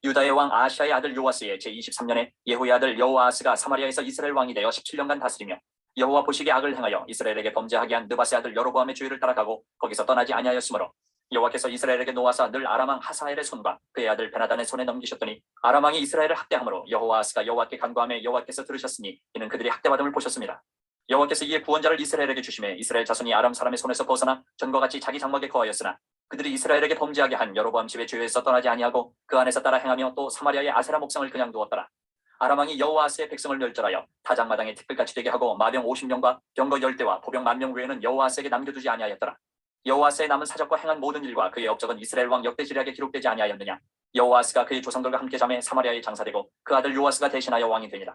유다의 왕 아하시아의 아들 요아스의 제23년에 예후의 아들 여호아하스가 사마리아에서 이스라엘 왕이 되어 17년간 다스리며 여호와 보시기에 악을 행하여 이스라엘에게 범죄하게 한 느바세 아들 여로보암의 죄를 따라가고 거기서 떠나지 아니하였으므로 여호와께서 이스라엘에게 놓아사 늘 아람 왕 하사엘의 손과 그의 아들 베나단의 손에 넘기셨더니 아람 왕이 이스라엘을 학대함으로 여호아하스가 여호와께 간구하며 여호와께서 들으셨으니 이는 그들이 학대받음을 보셨습니다. 여호와께서 이에 구원자를 이스라엘에게 주심에 이스라엘 자손이 아람 사람의 손에서 벗어나 전과 같이 자기 장막에 거하였으나 그들이 이스라엘에게 범죄하게 한 여로보암 집의 죄에서 떠나지 아니하고 그 안에서 따라 행하며 또 사마리아의 아세라 목상을 그냥 두었더라. 아람 왕이 여호아스의 백성을 멸절하여 타작마당에 티끌같이 되게 하고 마병 50명과 병거 10대와 보병 10,000명 외에는 여호아스에게 남겨두지 아니하였더라. 여호아스의 남은 사적과 행한 모든 일과 그의 업적은 이스라엘 왕 역대지략에 기록되지 아니하였느냐. 여호아스가 그의 조상들과 함께 잠에 사마리아에 장사되고 그 아들 요아스가 대신하여 왕이 되니라.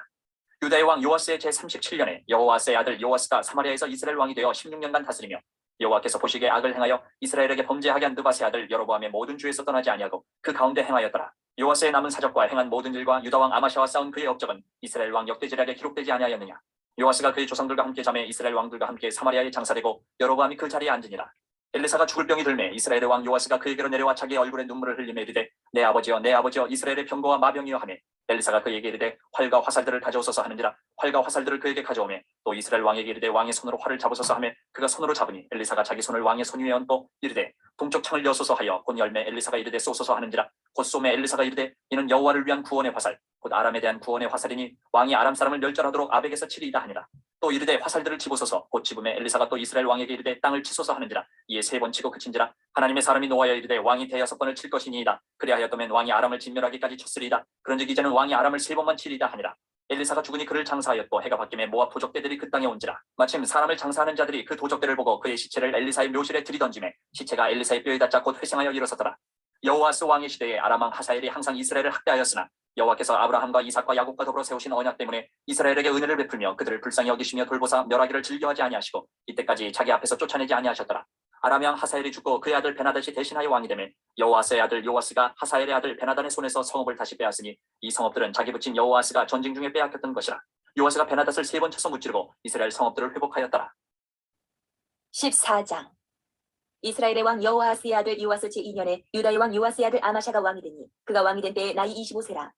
유다의 왕 요아스의 제37년에 여호아스의 아들 요아스가 사마리아에서 이스라엘 왕이 되어 16년간 다스리며 여호와께서 보시기에 악을 행하여 이스라엘에게 범죄하게 한 느밧의 아들 여로보암의 모든 주에서 떠나지 아니하고 그 가운데 행하였더라. 요아스의 남은 사적과 행한 모든 일과 유다 왕 아마샤와 싸운 그의 업적은 이스라엘 왕 역대지략에 기록되지 아니하였느냐. 요아스가 그의 조상들과 함께 잠에 이스라엘 왕들과 함께 사마리아에 장사되고 여로보암이 그 자리에 앉으니라. 엘리사가 죽을 병이 들매 이스라엘의 왕 요아스가 그에게로 내려와 자기의 얼굴에 눈물을 흘리며 이르되 내 아버지여 내 아버지여 이스라엘의 병거와 마병이여 하매 엘리사가 그에게 이르되 활과 화살들을 가져오소서 하는지라. 활과 화살들을 그에게 가져오매 또 이스라엘 왕에게 이르되 왕의 손으로 활을 잡으소서 하매 그가 손으로 잡으니 엘리사가 자기 손을 왕의 손 위에 얹고 이르되 동쪽 창을 여소서 하여 곧 열매 엘리사가 이르되 쏘소서 하는지라. 곧 쏘매 엘리사가 이르되 이는 여호와를 위한 구원의 화살 곧 아람에 대한 구원의 화살이니 왕이 아람 사람을 멸절하도록 아벡에서 치리이다 하니라. 또 이르되 화살들을 집으소서. 곧 집음에 엘리사가 또 이스라엘 왕에게 이르되 땅을 치소서 하는지라. 이에 3번 치고 그친지라. 하나님의 사람이 노하여 이르되 왕이 대여섯 번을 칠 것이니이다. 그리하였더면 왕이 아람을 진멸하기까지 쳤으리이다. 그런즉 이제는 왕이 아람을 3번만 치리이다 하니라. 엘리사가 죽으니 그를 장사하였고 해가 바뀌매 모압 도적대들이 그 땅에 온지라. 마침 사람을 장사하는 자들이 그 도적대를 보고 그의 시체를 엘리사의 묘실에 들이던지매 시체가 엘리사의 뼈에 닿자 곧 회생하여 일어서더라. 여호아스 왕의 시대에 아람 왕 하사엘이 항상 이스라엘을 학대하였으나 여호와께서 아브라함과 이삭과 야곱과 더불어 세우신 언약 때문에 이스라엘에게 은혜를 베풀며 그들을 불쌍히 여기시며 돌보사 멸하기를 즐겨하지 아니하시고 이때까지 자기 앞에서 쫓아내지 아니하셨더라. 아람 왕 하사엘이 죽고 그의 아들 베나닷이 대신하여 왕이 되매 여호아스의 아들 요아스가 하사엘의 아들 베나단의 손에서 성읍을 다시 빼앗으니 이 성읍들은 자기 붙인 여호아스가 전쟁 중에 빼앗겼던 것이라. 요아스가 베나닷을 3번 쳐서 무찌르고 이스라엘 성읍들을 회복하였더라. 14장. 이스라엘의 왕 여호아스의 아들 요아스 제2년에 유다의 왕 요아스의 아들 아마샤가 왕이 되니 그가 왕이 된 때에 나이 25세라.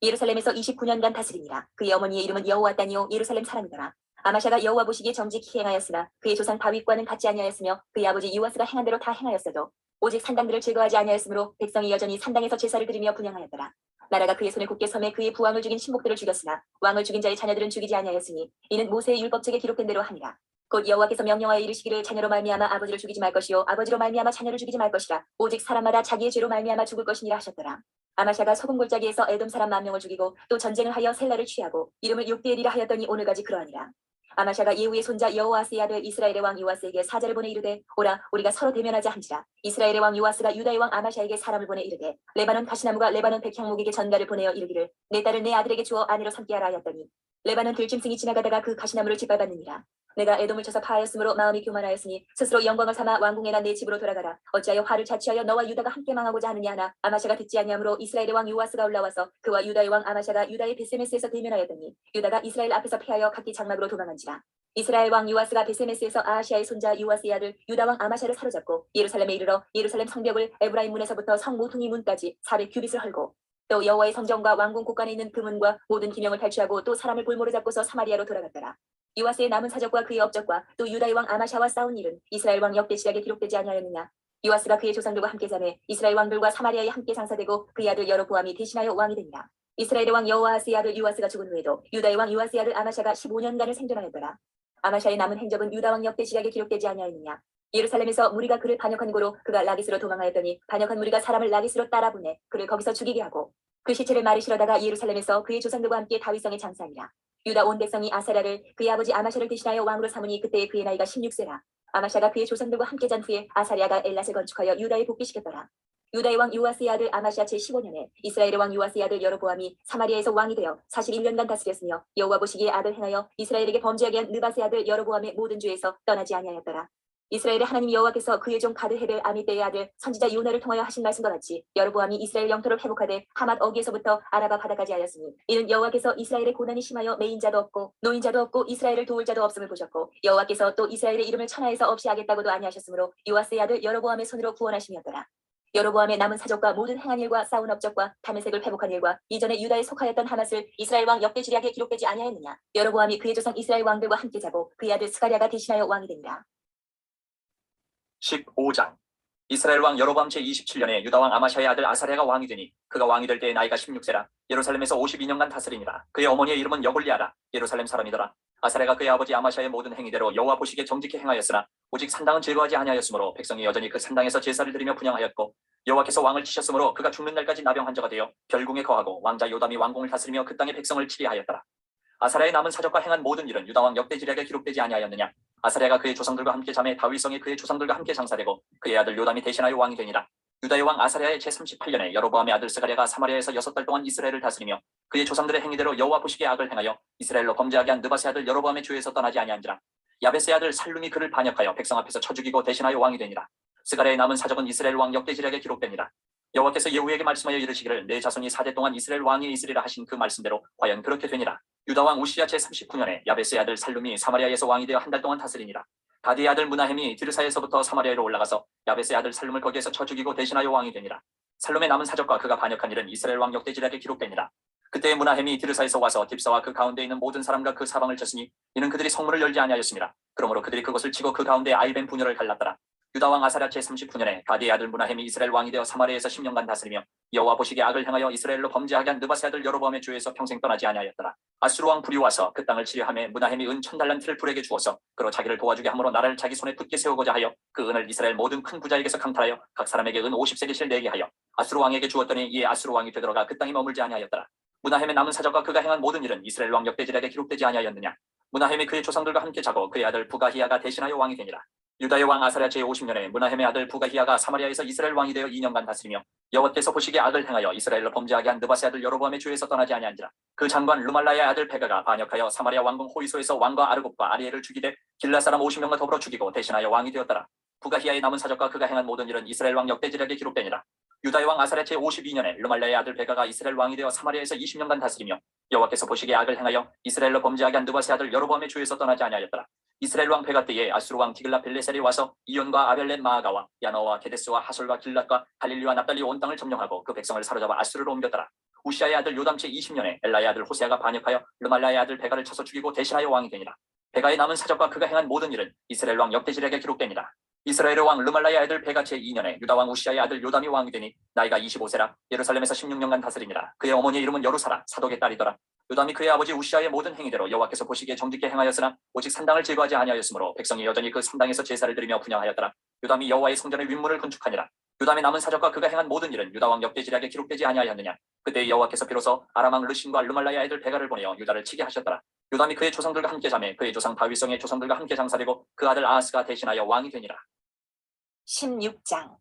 예루살렘에서 29년간 다스리니라. 그의 어머니의 이름은 여호와따니요 예루살렘 사람이더라. 아마샤가 여호와 보시기에 정직히 행하였으나 그의 조상 다윗과는 같지 아니하였으며 그의 아버지 요아스가 행한 대로 다 행하였어도 오직 산당들을 제거하지 아니하였으므로 백성이 여전히 산당에서 제사를 드리며 분향하였더라. 나라가 그의 손에 굳게 섬에 그의 부왕을 죽인 신복들을 죽였으나 왕을 죽인 자의 자녀들은 죽이지 아니하였으니 이는 모세의 율법책에 기록된 대로 하니라. 곧 여호와께서 명령하여 이르시기를 자녀로 말미암아 아버지를 죽이지 말 것이요 아버지로 말미암아 자녀를 죽이지 말 것이라. 오직 사람마다 자기의 죄로 말미암아 죽을 것이니라 하셨더라. 아마샤가 소금 골짜기에서 에돔 사람 10,000명을 죽이고 또 전쟁을 하여 셀라를 취하고 이름을 욕대엘이라 하였더니 오늘까지 그러하니라. 아마샤가 예후의 손자 여호아스의 아들 이스라엘의 왕 요아스에게 사자를 보내 이르되 오라 우리가 서로 대면하자 한지라. 이스라엘의 왕 요아스가 유다의 왕 아마샤에게 사람을 보내 이르되 레바논 가시나무가 레바논 백향목에게 전가를 보내어 이르기를 내 딸을 내 아들에게 주어 아내로 삼게 하라 하였더니 레바논 들짐승이 지나가다가 그 가시나무를 짓밟았느니라. 내가 에돔을 쳐서 파하였으므로 마음이 교만하였으니 스스로 영광을 삼아 왕궁에나 내 집으로 돌아가라. 어찌하여 화를 자취하여 너와 유다가 함께 망하고자 하느냐 하나 아마샤가 듣지 아니하므로 이스라엘의 왕 요아스가 올라와서 그와 유다의 왕 아마샤가 유다의 베세메스에서 대면하였더니 유다가 이스라엘 앞에서 패하여 각기 장막으로 도망한지라. 이스라엘 왕 요아스가 베세메스에서 아하시아의 손자 요아스의 아들 유다 왕 아마샤를 사로잡고 예루살렘에 이르러 예루살렘 성벽을 에브라임 문에서부터 성 모퉁이 문까지 400규빗을 헐고 또 여호와의 성전과 왕궁 곳간에 있는 그 문과 모든 기명을 탈취하고 또 사람을 볼모로 잡고서 사마리아로 돌아갔더라. 요아스의 남은 사적과 그의 업적과 또 유다의 왕 아마샤와 싸운 일은 이스라엘 왕 역대시락에 기록되지 아니하였느냐. 요아스가 그의 조상들과 함께 자매 이스라엘 왕들과 사마리아에 함께 장사되고 그의 아들 여로보암이 대신하여 왕이 되니라. 이스라엘의 왕 여호아스의 아들 요아스가 죽은 후에도 유다의 왕 요아스의 아들 아마샤가 15년간을 생존하였더라. 아마샤의 남은 행적은 유다 왕 역대시락에 기록되지 아니하였느냐. 예루살렘에서 무리가 그를 반역한 고로 그가 라기스로 도망하였더니 반역한 무리가 사람을 라기스로 따라보내 그를 거기서 죽이게 하고 그 시체를 말이 실어다가 예루살렘에서 그의 조상들과 함께 다윗성에 장사하니라. 유다 온 백성이 아사랴를 그의 아버지 아마샤를 대신하여 왕으로 삼으니 그때에 그의 나이가 16세라. 아마샤가 그의 조상들과 함께 잔 후에 아사랴가 엘랏을 건축하여 유다에 복귀시켰더라. 유다의 왕 요아스의 아들 아마샤 제15년에 이스라엘의 왕 요아스의 아들 여로보암이 사마리아에서 왕이 되어 41년간 다스렸으며 여호와 보시기에 악을 행하여 이스라엘에게 범죄하게 한 느밧의 아들 여로보암의 모든 죄에서 떠나지 아니하였더라. 이스라엘의 하나님 여호와께서 그의 종 가드헤벨 아미떼의 아들 선지자 요나를 통하여 하신 말씀과 같이 여로보암이 이스라엘 영토를 회복하되 하맛 어기에서부터 아라바 바다까지 하였으니 이는 여호와께서 이스라엘의 고난이 심하여 매인 자도 없고 노인 자도 없고 이스라엘을 도울 자도 없음을 보셨고 여호와께서 또 이스라엘의 이름을 천하에서 없이 하겠다고도 아니하셨으므로 요아스의 아들 여로보암의 손으로 구원하심이었더라. 여로보암의 남은 사적과 모든 행한 일과 싸운 업적과 다메섹을 회복한 일과 이전에 유다에 속하였던 하맛을 이스라엘 왕 역대지략에 기록되지 아니하였느냐. 여로보암이 그의 조상 이스라엘 왕들과 함께 자고 그의 아들 스가랴가 대신하여 왕이 되니라. 15장. 이스라엘 왕 여로보암 제27년에 유다 왕 아마샤의 아들 아사랴가 왕이 되니 그가 왕이 될 때에 나이가 16세라. 예루살렘에서 52년간 다스리니라. 그의 어머니의 이름은 여골리아라. 예루살렘 사람이더라. 아사랴가 그의 아버지 아마샤의 모든 행위대로 여호와 보시기에 정직히 행하였으나 오직 산당은 제거하지 아니하였으므로 백성이 여전히 그 산당에서 제사를 드리며 분향하였고 여호와께서 왕을 치셨으므로 그가 죽는 날까지 나병 환자가 되어 별궁에 거하고 왕자 요담이 왕궁을 다스리며 그 땅의 백성을 치리하였더라. 아사랴의 남은 사적과 행한 모든 일은 유다 왕 역대지략에 기록되지 아니하였느냐? 아사랴가 그의 조상들과 함께 잠에 다윗성에 그의 조상들과 함께 장사되고 그의 아들 요담이 대신하여 왕이 되니라. 유다의 왕 아사랴의 제38년에 여로보암의 아들 스가랴가 사마리아에서 6달 동안 이스라엘을 다스리며 그의 조상들의 행위대로 여호와 보시기에 악을 행하여 이스라엘로 범죄하게 한 느바세 아들 여로보암의 죄에서 떠나지 아니한지라. 야베스의 아들 살룸이 그를 반역하여 백성 앞에서 쳐 죽이고 대신하여 왕이 되니라. 스가랴의 남은 사적은 이스라엘 왕 역대지략에 기록되니라. 여호와께서 예후에게 말씀하여 이르시기를 내 자손이 4대 동안 이스라엘 왕이 있으리라 하신 그 말씀대로 과연 그렇게 되니라. 유다 왕 우시야 제39년에 야베스의 아들 살룸이 사마리아에서 왕이 되어 한 달 동안 다스리니라. 가디의 아들 무나헴이 디르사에서부터 사마리아로 올라가서 야베스의 아들 살룸을 거기에서 쳐 죽이고 대신하여 왕이 되니라. 살룸의 남은 사적과 그가 반역한 일은 이스라엘 왕 역대지략에 기록되니라. 그때 무나헴이 디르사에서 와서 딥사와 그 가운데 있는 모든 사람과 그 사방을 쳤으니 이는 그들이 성문을 열지 아니하였습니다. 그러므로 그들이 그것을 치고 그 가운데 아이벤 분열을 갈랐더라. 유다 왕 아사랴 제39년에 가디의 아들 무나헴이 이스라엘 왕이 되어 사마리아에서 10년간 다스리며 여호와 보시기에 악을 행하여 이스라엘로 범죄하게 한 느바세 아들 여로보암의 죄에서 평생 떠나지 아니하였더라. 아수르 왕 불이 와서 그 땅을 치려하며 무나헴이 은 1000달란트를 불에게 주어서 그로 자기를 도와주게 함으로 나라를 자기 손에 굳게 세우고자 하여 그 은을 이스라엘 모든 큰 부자에게서 강탈하여 각 사람에게 은 50세겔씩 내게 하여 아수르 왕에게 주었더니 이에 아수르 왕이 되돌아가 그 땅에 머물지 아니하였더라. 무나헴의 남은 사적과 그가 행한 모든 일은 이스라엘 왕 역대지략에 기록되지 아니하였느냐? 무나헴이 그의 조상들과 함께 자고 그의 아들 부가히야가 대신하여 왕이 되니라. 유다의 왕 아사랴 제50년에 무나헴의 아들 부가히야가 사마리아에서 이스라엘 왕이 되어 2년간 다스리며 여호와께서 보시기에 악을 행하여 이스라엘로 범죄하게 한 느바세 아들 여로보암의 죄에서 떠나지 아니한지라. 그 장관 르말라의 아들 베가가 반역하여 사마리아 왕궁 호이소에서 왕과 아르곱과 아리엘을 죽이되 길라 사람 50명과 더불어 죽이고 대신하여 왕이 되었더라. 부가히야의 남은 사적과 그가 행한 모든 일은 이스라엘 왕 역대지략에 기록되니라. 유다의 왕 아사랴 제52년에 르말라의 아들 베가가 이스라엘 왕이 되어 사마리아에서 20년간 다스리며 여호와께서 보시기에 악을 행하여 이스라엘로 범죄하게 한 느바세 아들 여로보암의 죄에서 떠나지 아니하였더라. 이스라엘 왕 베가 때에 아수르 왕 디글라 빌레셀이 와서 이온과 아벨렛 마아가와 야노와 게데스와 하솔과 길랏과 갈릴리와 납달리 온 땅을 점령하고 그 백성을 사로잡아 아수르로 옮겼더라. 우시아의 아들 요담 제20년에 엘라의 아들 호세아가 반역하여 르말라의 아들 베가를 쳐서 죽이고 대신하여 왕이 되니라. 베가의 남은 사적과 그가 행한 모든 일은 이스라엘 왕 역대지략에 기록되니라. 이스라엘의 왕 르말라의 아들 베가 제2년에 유다 왕 우시아의 아들 요담이 왕이 되니 나이가 25세라 예루살렘에서 16년간 다스리니라. 그의 어머니의 이름은 여루사라 사독의 딸이더라. 요담이 그의 아버지 우시아의 모든 행위대로 여호와께서 보시기에 정직게 행하였으나 오직 산당을 제거하지 아니하였으므로 백성이 여전히 그 산당에서 제사를 드리며 분향하였더라. 요담이 여호와의 성전의 윗문을 건축하니라. 요담의 남은 사적과 그가 행한 모든 일은 유다 왕 역대지략에 기록되지 아니하였느냐? 그때 여호와께서 비로소 아람 왕 르신과 르말라의 아들 베가를 보내어 유다를 치게 하셨더라. 요담이 그의 조상들과 함께 자매 그의 조상 다윗성의 조상들과 함께 장사되고 그 아들 아하스가 대신하여 왕이 되니라. 16장.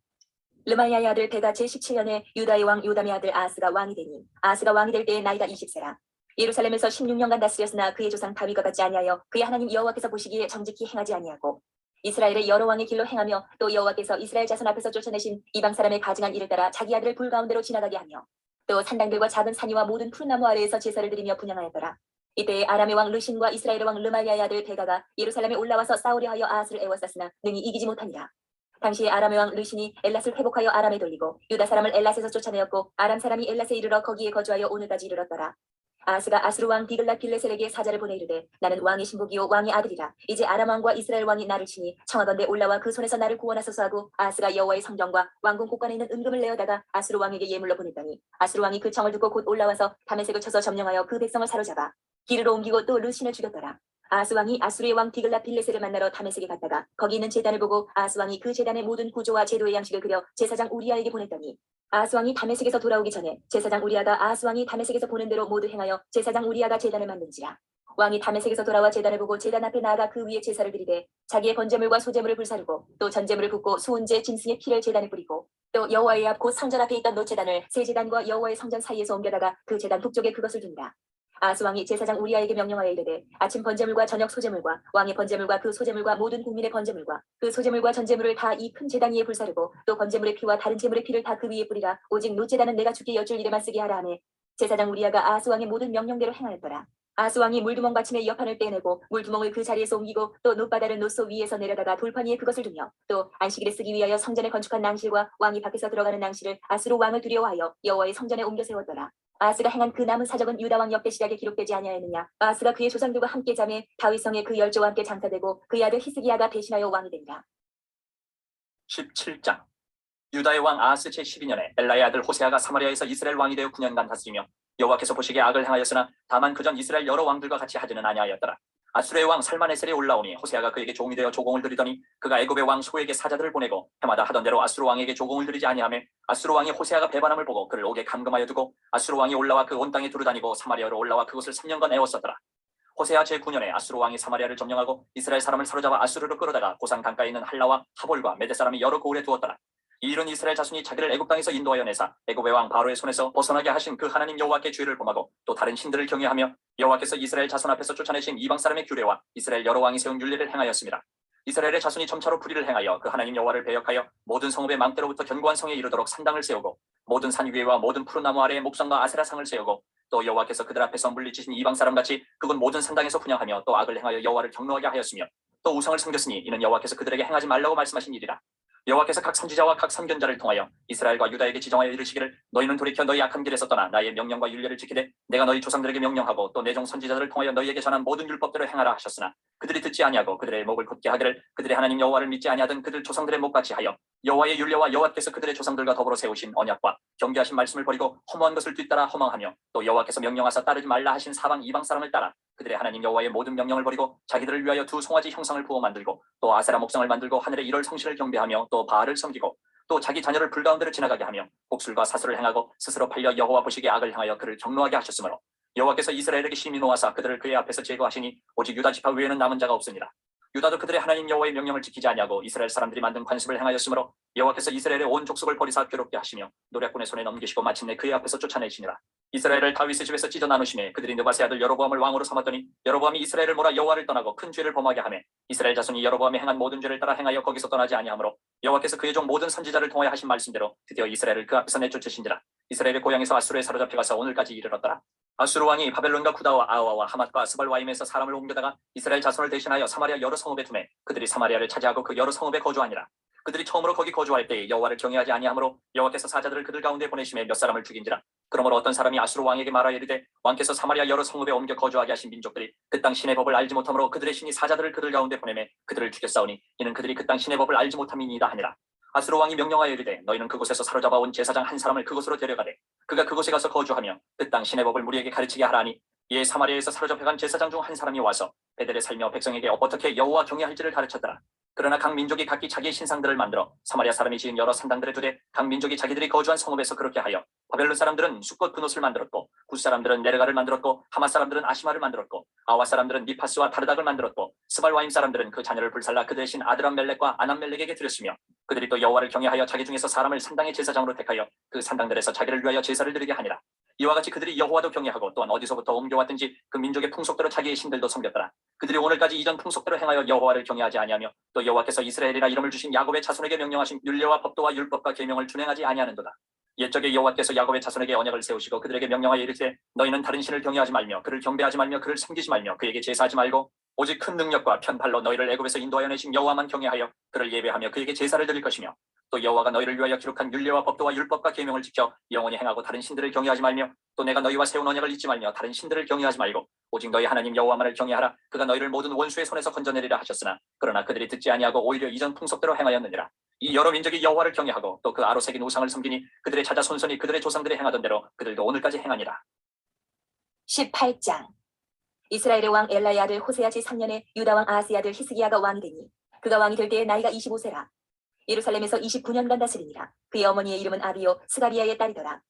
르말야의 아들 베가 제17년에 유다의 왕 요담의 아들 아하스가 왕이 되니 아하스가 왕이 될 때에 나이가 20세라. 예루살렘에서 16년간 다스렸으나 그의 조상 다윗과 같지 아니하여 그의 하나님 여호와께서 보시기에 정직히 행하지 아니하고 이스라엘의 여러 왕의 길로 행하며 또 여호와께서 이스라엘 자손 앞에서 쫓아내신 이방 사람의 가증한 일을 따라 자기 아들을 불 가운데로 지나가게 하며 또 산당들과 작은 산이와 모든 푸른 나무 아래에서 제사를 드리며 분향하였더라. 이때 아람의 왕 르신과 이스라엘의 왕 르말야의 아들 베가가 예루살렘에 올라와서 싸우려 하여 아하스를 애워쌌으나 능히 이기지 못하니라. 당시 아람의 왕 르신이 엘랏을 회복하여 아람에 돌리고 유다 사람을 엘랏에서 쫓아내었고 아람 사람이 엘랏에 이르러 거기에 거주하여 오늘까지 이르렀더라. 아하스가 아수르 왕 디글랏 빌레셀에게 사자를 보내 이르되 나는 왕의 신복이요 왕의 아들이라. 이제 아람 왕과 이스라엘 왕이 나를 치니 청하건대 올라와 그 손에서 나를 구원하소서 하고 아하스가 여호와의 성전과 왕궁 곳간에 있는 은금을 내어다가 아수르 왕에게 예물로 보냈더니 아수르 왕이 그 청을 듣고 곧 올라와서 다메섹을 쳐서 점령하여 그 백성을 사로잡아 기르로 옮기고 또 르신을 죽였더라. 아하스 왕이 아수르의 왕 디글랏 빌레셀을 만나러 다메섹에 갔다가 거기 있는 제단을 보고 아하스 왕이 그 제단의 모든 구조와 제도의 양식을 그려 제사장 우리아에게 보냈더니 아하스 왕이 다메섹에서 돌아오기 전에 제사장 우리아가 아하스 왕이 다메섹에서 보는 대로 모두 행하여 제사장 우리아가 제단을 만든지라. 왕이 다메섹에서 돌아와 제단을 보고 제단 앞에 나아가 그 위에 제사를 드리되 자기의 번제물과 소제물을 불사르고 또 전제물을 굽고 수은제 짐승의 피를 제단에 뿌리고 또 여호와의 앞 곧 성전 앞에 있던 노제단을 새 제단과 여호와의 성전 사이에서 옮겨다가 그 제단 북쪽에 그것을 둔다. 아하스 왕이 제사장 우리아에게 명령하여 이르되 아침 번제물과 저녁 소제물과 왕의 번제물과 그 소제물과 모든 국민의 번제물과 그 소제물과 전제물을 다 이 큰 제단 위에 불사르고 또 번제물의 피와 다른 제물의 피를 다 그 위에 뿌리라. 오직 노제단은 내가 주께 여쭐 일에만 쓰게 하라 하매 제사장 우리아가 아하스 왕의 모든 명령대로 행하였더라. 아하스 왕이 물두멍 받침의 옆판을 떼내고 물두멍을 그 자리에서 옮기고 또 놋바다를 놋소 위에서 내려다가 돌판 위에 그것을 두며 또 안식일에 쓰기 위하여 성전에 건축한 낭실과 왕이 밖에서 들어가는 낭실을 아수르 왕을 두려워하여 여호와의 성전에 옮겨 세웠더라. 아하스가 행한 그 남은 사적은 유다 왕 역대시략에 기록되지 아니하였느냐? 아하스가 그의 조상들과 함께 잠에 다윗성에 그 열조와 함께 장사되고 그의 아들 히스기야가 대신하여 왕이 되니라. 17장. 유다의 왕 아하스 제12년에 엘라의 아들 호세아가 사마리아에서 이스라엘 왕이 되어 9년간 다스리며 여호와께서 보시기에 악을 행하였으나 다만 그전 이스라엘 여러 왕들과 같이 하지는 아니하였더라. 아수르의 왕 살마네셀이 올라오니 호세아가 그에게 종이 되어 조공을 드리더니 그가 애굽의 왕 소에게 사자들을 보내고 해마다 하던 대로 아수르 왕에게 조공을 드리지 아니하며 아수르 왕이 호세아가 배반함을 보고 그를 옥에 감금하여 두고 아수르 왕이 올라와 그 온 땅에 두루다니고 사마리아로 올라와 그곳을 3년간 애웠었더라. 호세아 제9년에 아수르 왕이 사마리아를 점령하고 이스라엘 사람을 사로잡아 아수르로 끌어다가 고산 강가에 있는 할라와 하볼과 메대 사람이 여러 고을에 두었더라. 이 일은 이스라엘 자손이 자기를 애굽 땅에서 인도하여 내사 애굽의 왕 바로의 손에서 벗어나게 하신 그 하나님 여호와께 죄를 범하고 또 다른 신들을 경외하며 여호와께서 이스라엘 자손 앞에서 쫓아내신 이방 사람의 규례와 이스라엘 여러 왕이 세운 율례를 행하였습니다. 이스라엘의 자손이 점차로 불의를 행하여 그 하나님 여호와를 배역하여 모든 성읍의 망대로부터 견고한 성에 이르도록 산당을 세우고 모든 산 위에와 모든 푸른 나무 아래에 목성과 아세라상을 세우고 또 여호와께서 그들 앞에서 물리치신 이방 사람같이 그곳 모든 산당에서 분향하며 또 악을 행하여 여호와를 경노하게 하였으며 또 우상을 섬겼으니 이는 여호와께서 그들에게 행하지 말라고 말씀하신 일이라. 여호와께서 각 선지자와 각 선견자를 통하여 이스라엘과 유다에게 지정하여 이르시기를 너희는 돌이켜 너희 악한 길에서 떠나 나의 명령과 율례를 지키되 내가 너희 조상들에게 명령하고 또 내 종 선지자들을 통하여 너희에게 전한 모든 율법대로 행하라 하셨으나 그들이 듣지 아니하고 그들의 목을 곧게 하기를 그들의 하나님 여호와를 믿지 아니하던 그들 조상들의 목같이 하여 여호와의 율례와 여호와께서 그들의 조상들과 더불어 세우신 언약과 경계하신 말씀을 버리고 허무한 것을 뒤따라 허망하며 또 여호와께서 명령하사 따르지 말라 하신 사방 이방 사람을 따라 그들의 하나님 여호와의 모든 명령을 버리고 자기들을 위하여 두 송아지 형상을 부어 만들고 또 아세라 목상을 만들고 하늘의 일월 성신을 경배하며 또 바알을 섬기고 또 자기 자녀를 불 가운데로 지나가게 하며 복술과 사슬을 행하고 스스로 팔려 여호와 보시기에 악을 행하여 그를 경노하게 하셨으므로 여호와께서 이스라엘에게 심히 노하사 그들을 그의 앞에서 제거하시니 오직 유다 지파 외에는 남은 자가 없습니다. 유다도 그들의 하나님 여호와의 명령을 지키지 아니하고 이스라엘 사람들이 만든 관습을 행하였으므로 여호와께서 이스라엘의 온 족속을 버리사 괴롭게 하시며 노략군의 손에 넘기시고 마침내 그의 앞에서 쫓아내시니라. 이스라엘을 다윗의 집에서 찢어 나누시매 그들이 느바세 아들 여로보암을 왕으로 삼았더니 여로보암이 이스라엘을 몰아 여호와를 떠나고 큰 죄를 범하게 하매 이스라엘 자손이 여로보암이 행한 모든 죄를 따라 행하여 거기서 떠나지 아니하므로 여호와께서 그의 종 모든 선지자를 통하여 하신 말씀대로 드디어 이스라엘을 그 앞에서 내쫓으신지라. 이스라엘의 고향에서 아수르에 사로잡혀 가서 오늘까지 이르렀더라. 아수르 왕이 바벨론과 구다와 아와와 하맛과 스발와임에서 사람을 옮겨다가 이스라엘 자손을 대신하여 사마리아 여러 성읍에 두매 그들이 사마리아를 차지하고 그 여러 성읍에 거주하니라. 그들이 처음으로 거기 거주할 때에 여호와를 경외하지 아니하므로 여호와께서 사자들을 그들 가운데 보내심에 몇 사람을 죽인지라. 그러므로 어떤 사람이 아수르 왕에게 말하여 이르되 왕께서 사마리아 여러 성읍에 옮겨 거주하게 하신 민족들이 그 땅 신의 법을 알지 못하므로 그들의 신이 사자들을 그들 가운데 보내매 그들을 죽였사오니 이는 그들이 그 땅 신의 법을 알지 못함이니이다 하니라. 아수르 왕이 명령하여 이르되 너희는 그곳에서 사로잡아 온 제사장 한 사람을 그곳으로 데려가되 그가 그곳에 가서 거주하며 그 땅 신의 법을 무리에게 가르치게 하라니 이에 사마리아에서 사로잡혀간 제사장 중 한 사람이 와서 베델에 살며 백성에게 어떻게 여호와 경외할지를 가르쳤더라. 그러나 각 민족이 각기 자기의 신상들을 만들어 사마리아 사람이 지은 여러 산당들에 두되 각 민족이 자기들이 거주한 성읍에서 그렇게 하여 바벨론 사람들은 숫꽃 분옷을 만들었고 굿 사람들은 네르가를 만들었고 하맛 사람들은 아시마를 만들었고 아와 사람들은 니파스와 다르닥을 만들었고 스발와임 사람들은 그 자녀를 불살라 그 대신 아드람멜렉과 아남멜렉에게 드렸으며 그들이 또 여호와를 경외하여 자기 중에서 사람을 산당의 제사장으로 택하여 그 산당들에서 자기를 위하여 제사를 드리게 하니라. 이와 같이 그들이 여호와도 경외하고 또한 어디서부터 옮겨왔든지 그 민족의 풍속대로 자기의 신들도 섬겼더라. 그들이 오늘까지 이전 풍속대로 행하여 여호와를 경외하지 아니하며 또 여호와께서 이스라엘이라 이름을 주신 야곱의 자손에게 명령하신 율례와 법도와 율법과 계명을 준행하지 아니하는도다. 옛적에 여호와께서 야곱의 자손에게 언약을 세우시고 그들에게 명령하여 이르시되 너희는 다른 신을 경외하지 말며 그를 경배하지 말며 그를 섬기지 말며 그에게 제사하지 말고 오직 큰 능력과 편팔로 너희를 애굽에서 인도하여 내신 여호와만 경외하여 그를 예배하며 그에게 제사를 드릴 것이며 또 여호와가 너희를 위하여 기록한 율례와 법도와 율법과 계명을 지켜 영원히 행하고 다른 신들을 경외하지 말며 또 내가 너희와 세운 언약을 잊지 말며 다른 신들을 경외하지 말고 오직 너희 하나님 여호와만을 경외하라. 그가 너희를 모든 원수의 손에서 건져내리라 하셨으나 그러나 그들이 듣지 아니하고 오히려 이전 풍속대로 행하였느니라. 이 여러 민족이 여호와를 경외하고 또 그 아로 새긴 우상을 섬기니 그들의 자자 손손이 그들의 조상들이 행하던 대로 그들도 오늘까지 행하니라. 18장. 이스라엘의 왕 엘라의 아들 호세아 제3년에 유다 왕 아하스의 아들 히스기야가 왕이 되니 그가 왕이 될 때에 나이가 25세라. 예루살렘에서 29년간 다스리니라. 그의 어머니의 이름은 아비요 스가리아의 딸이더라.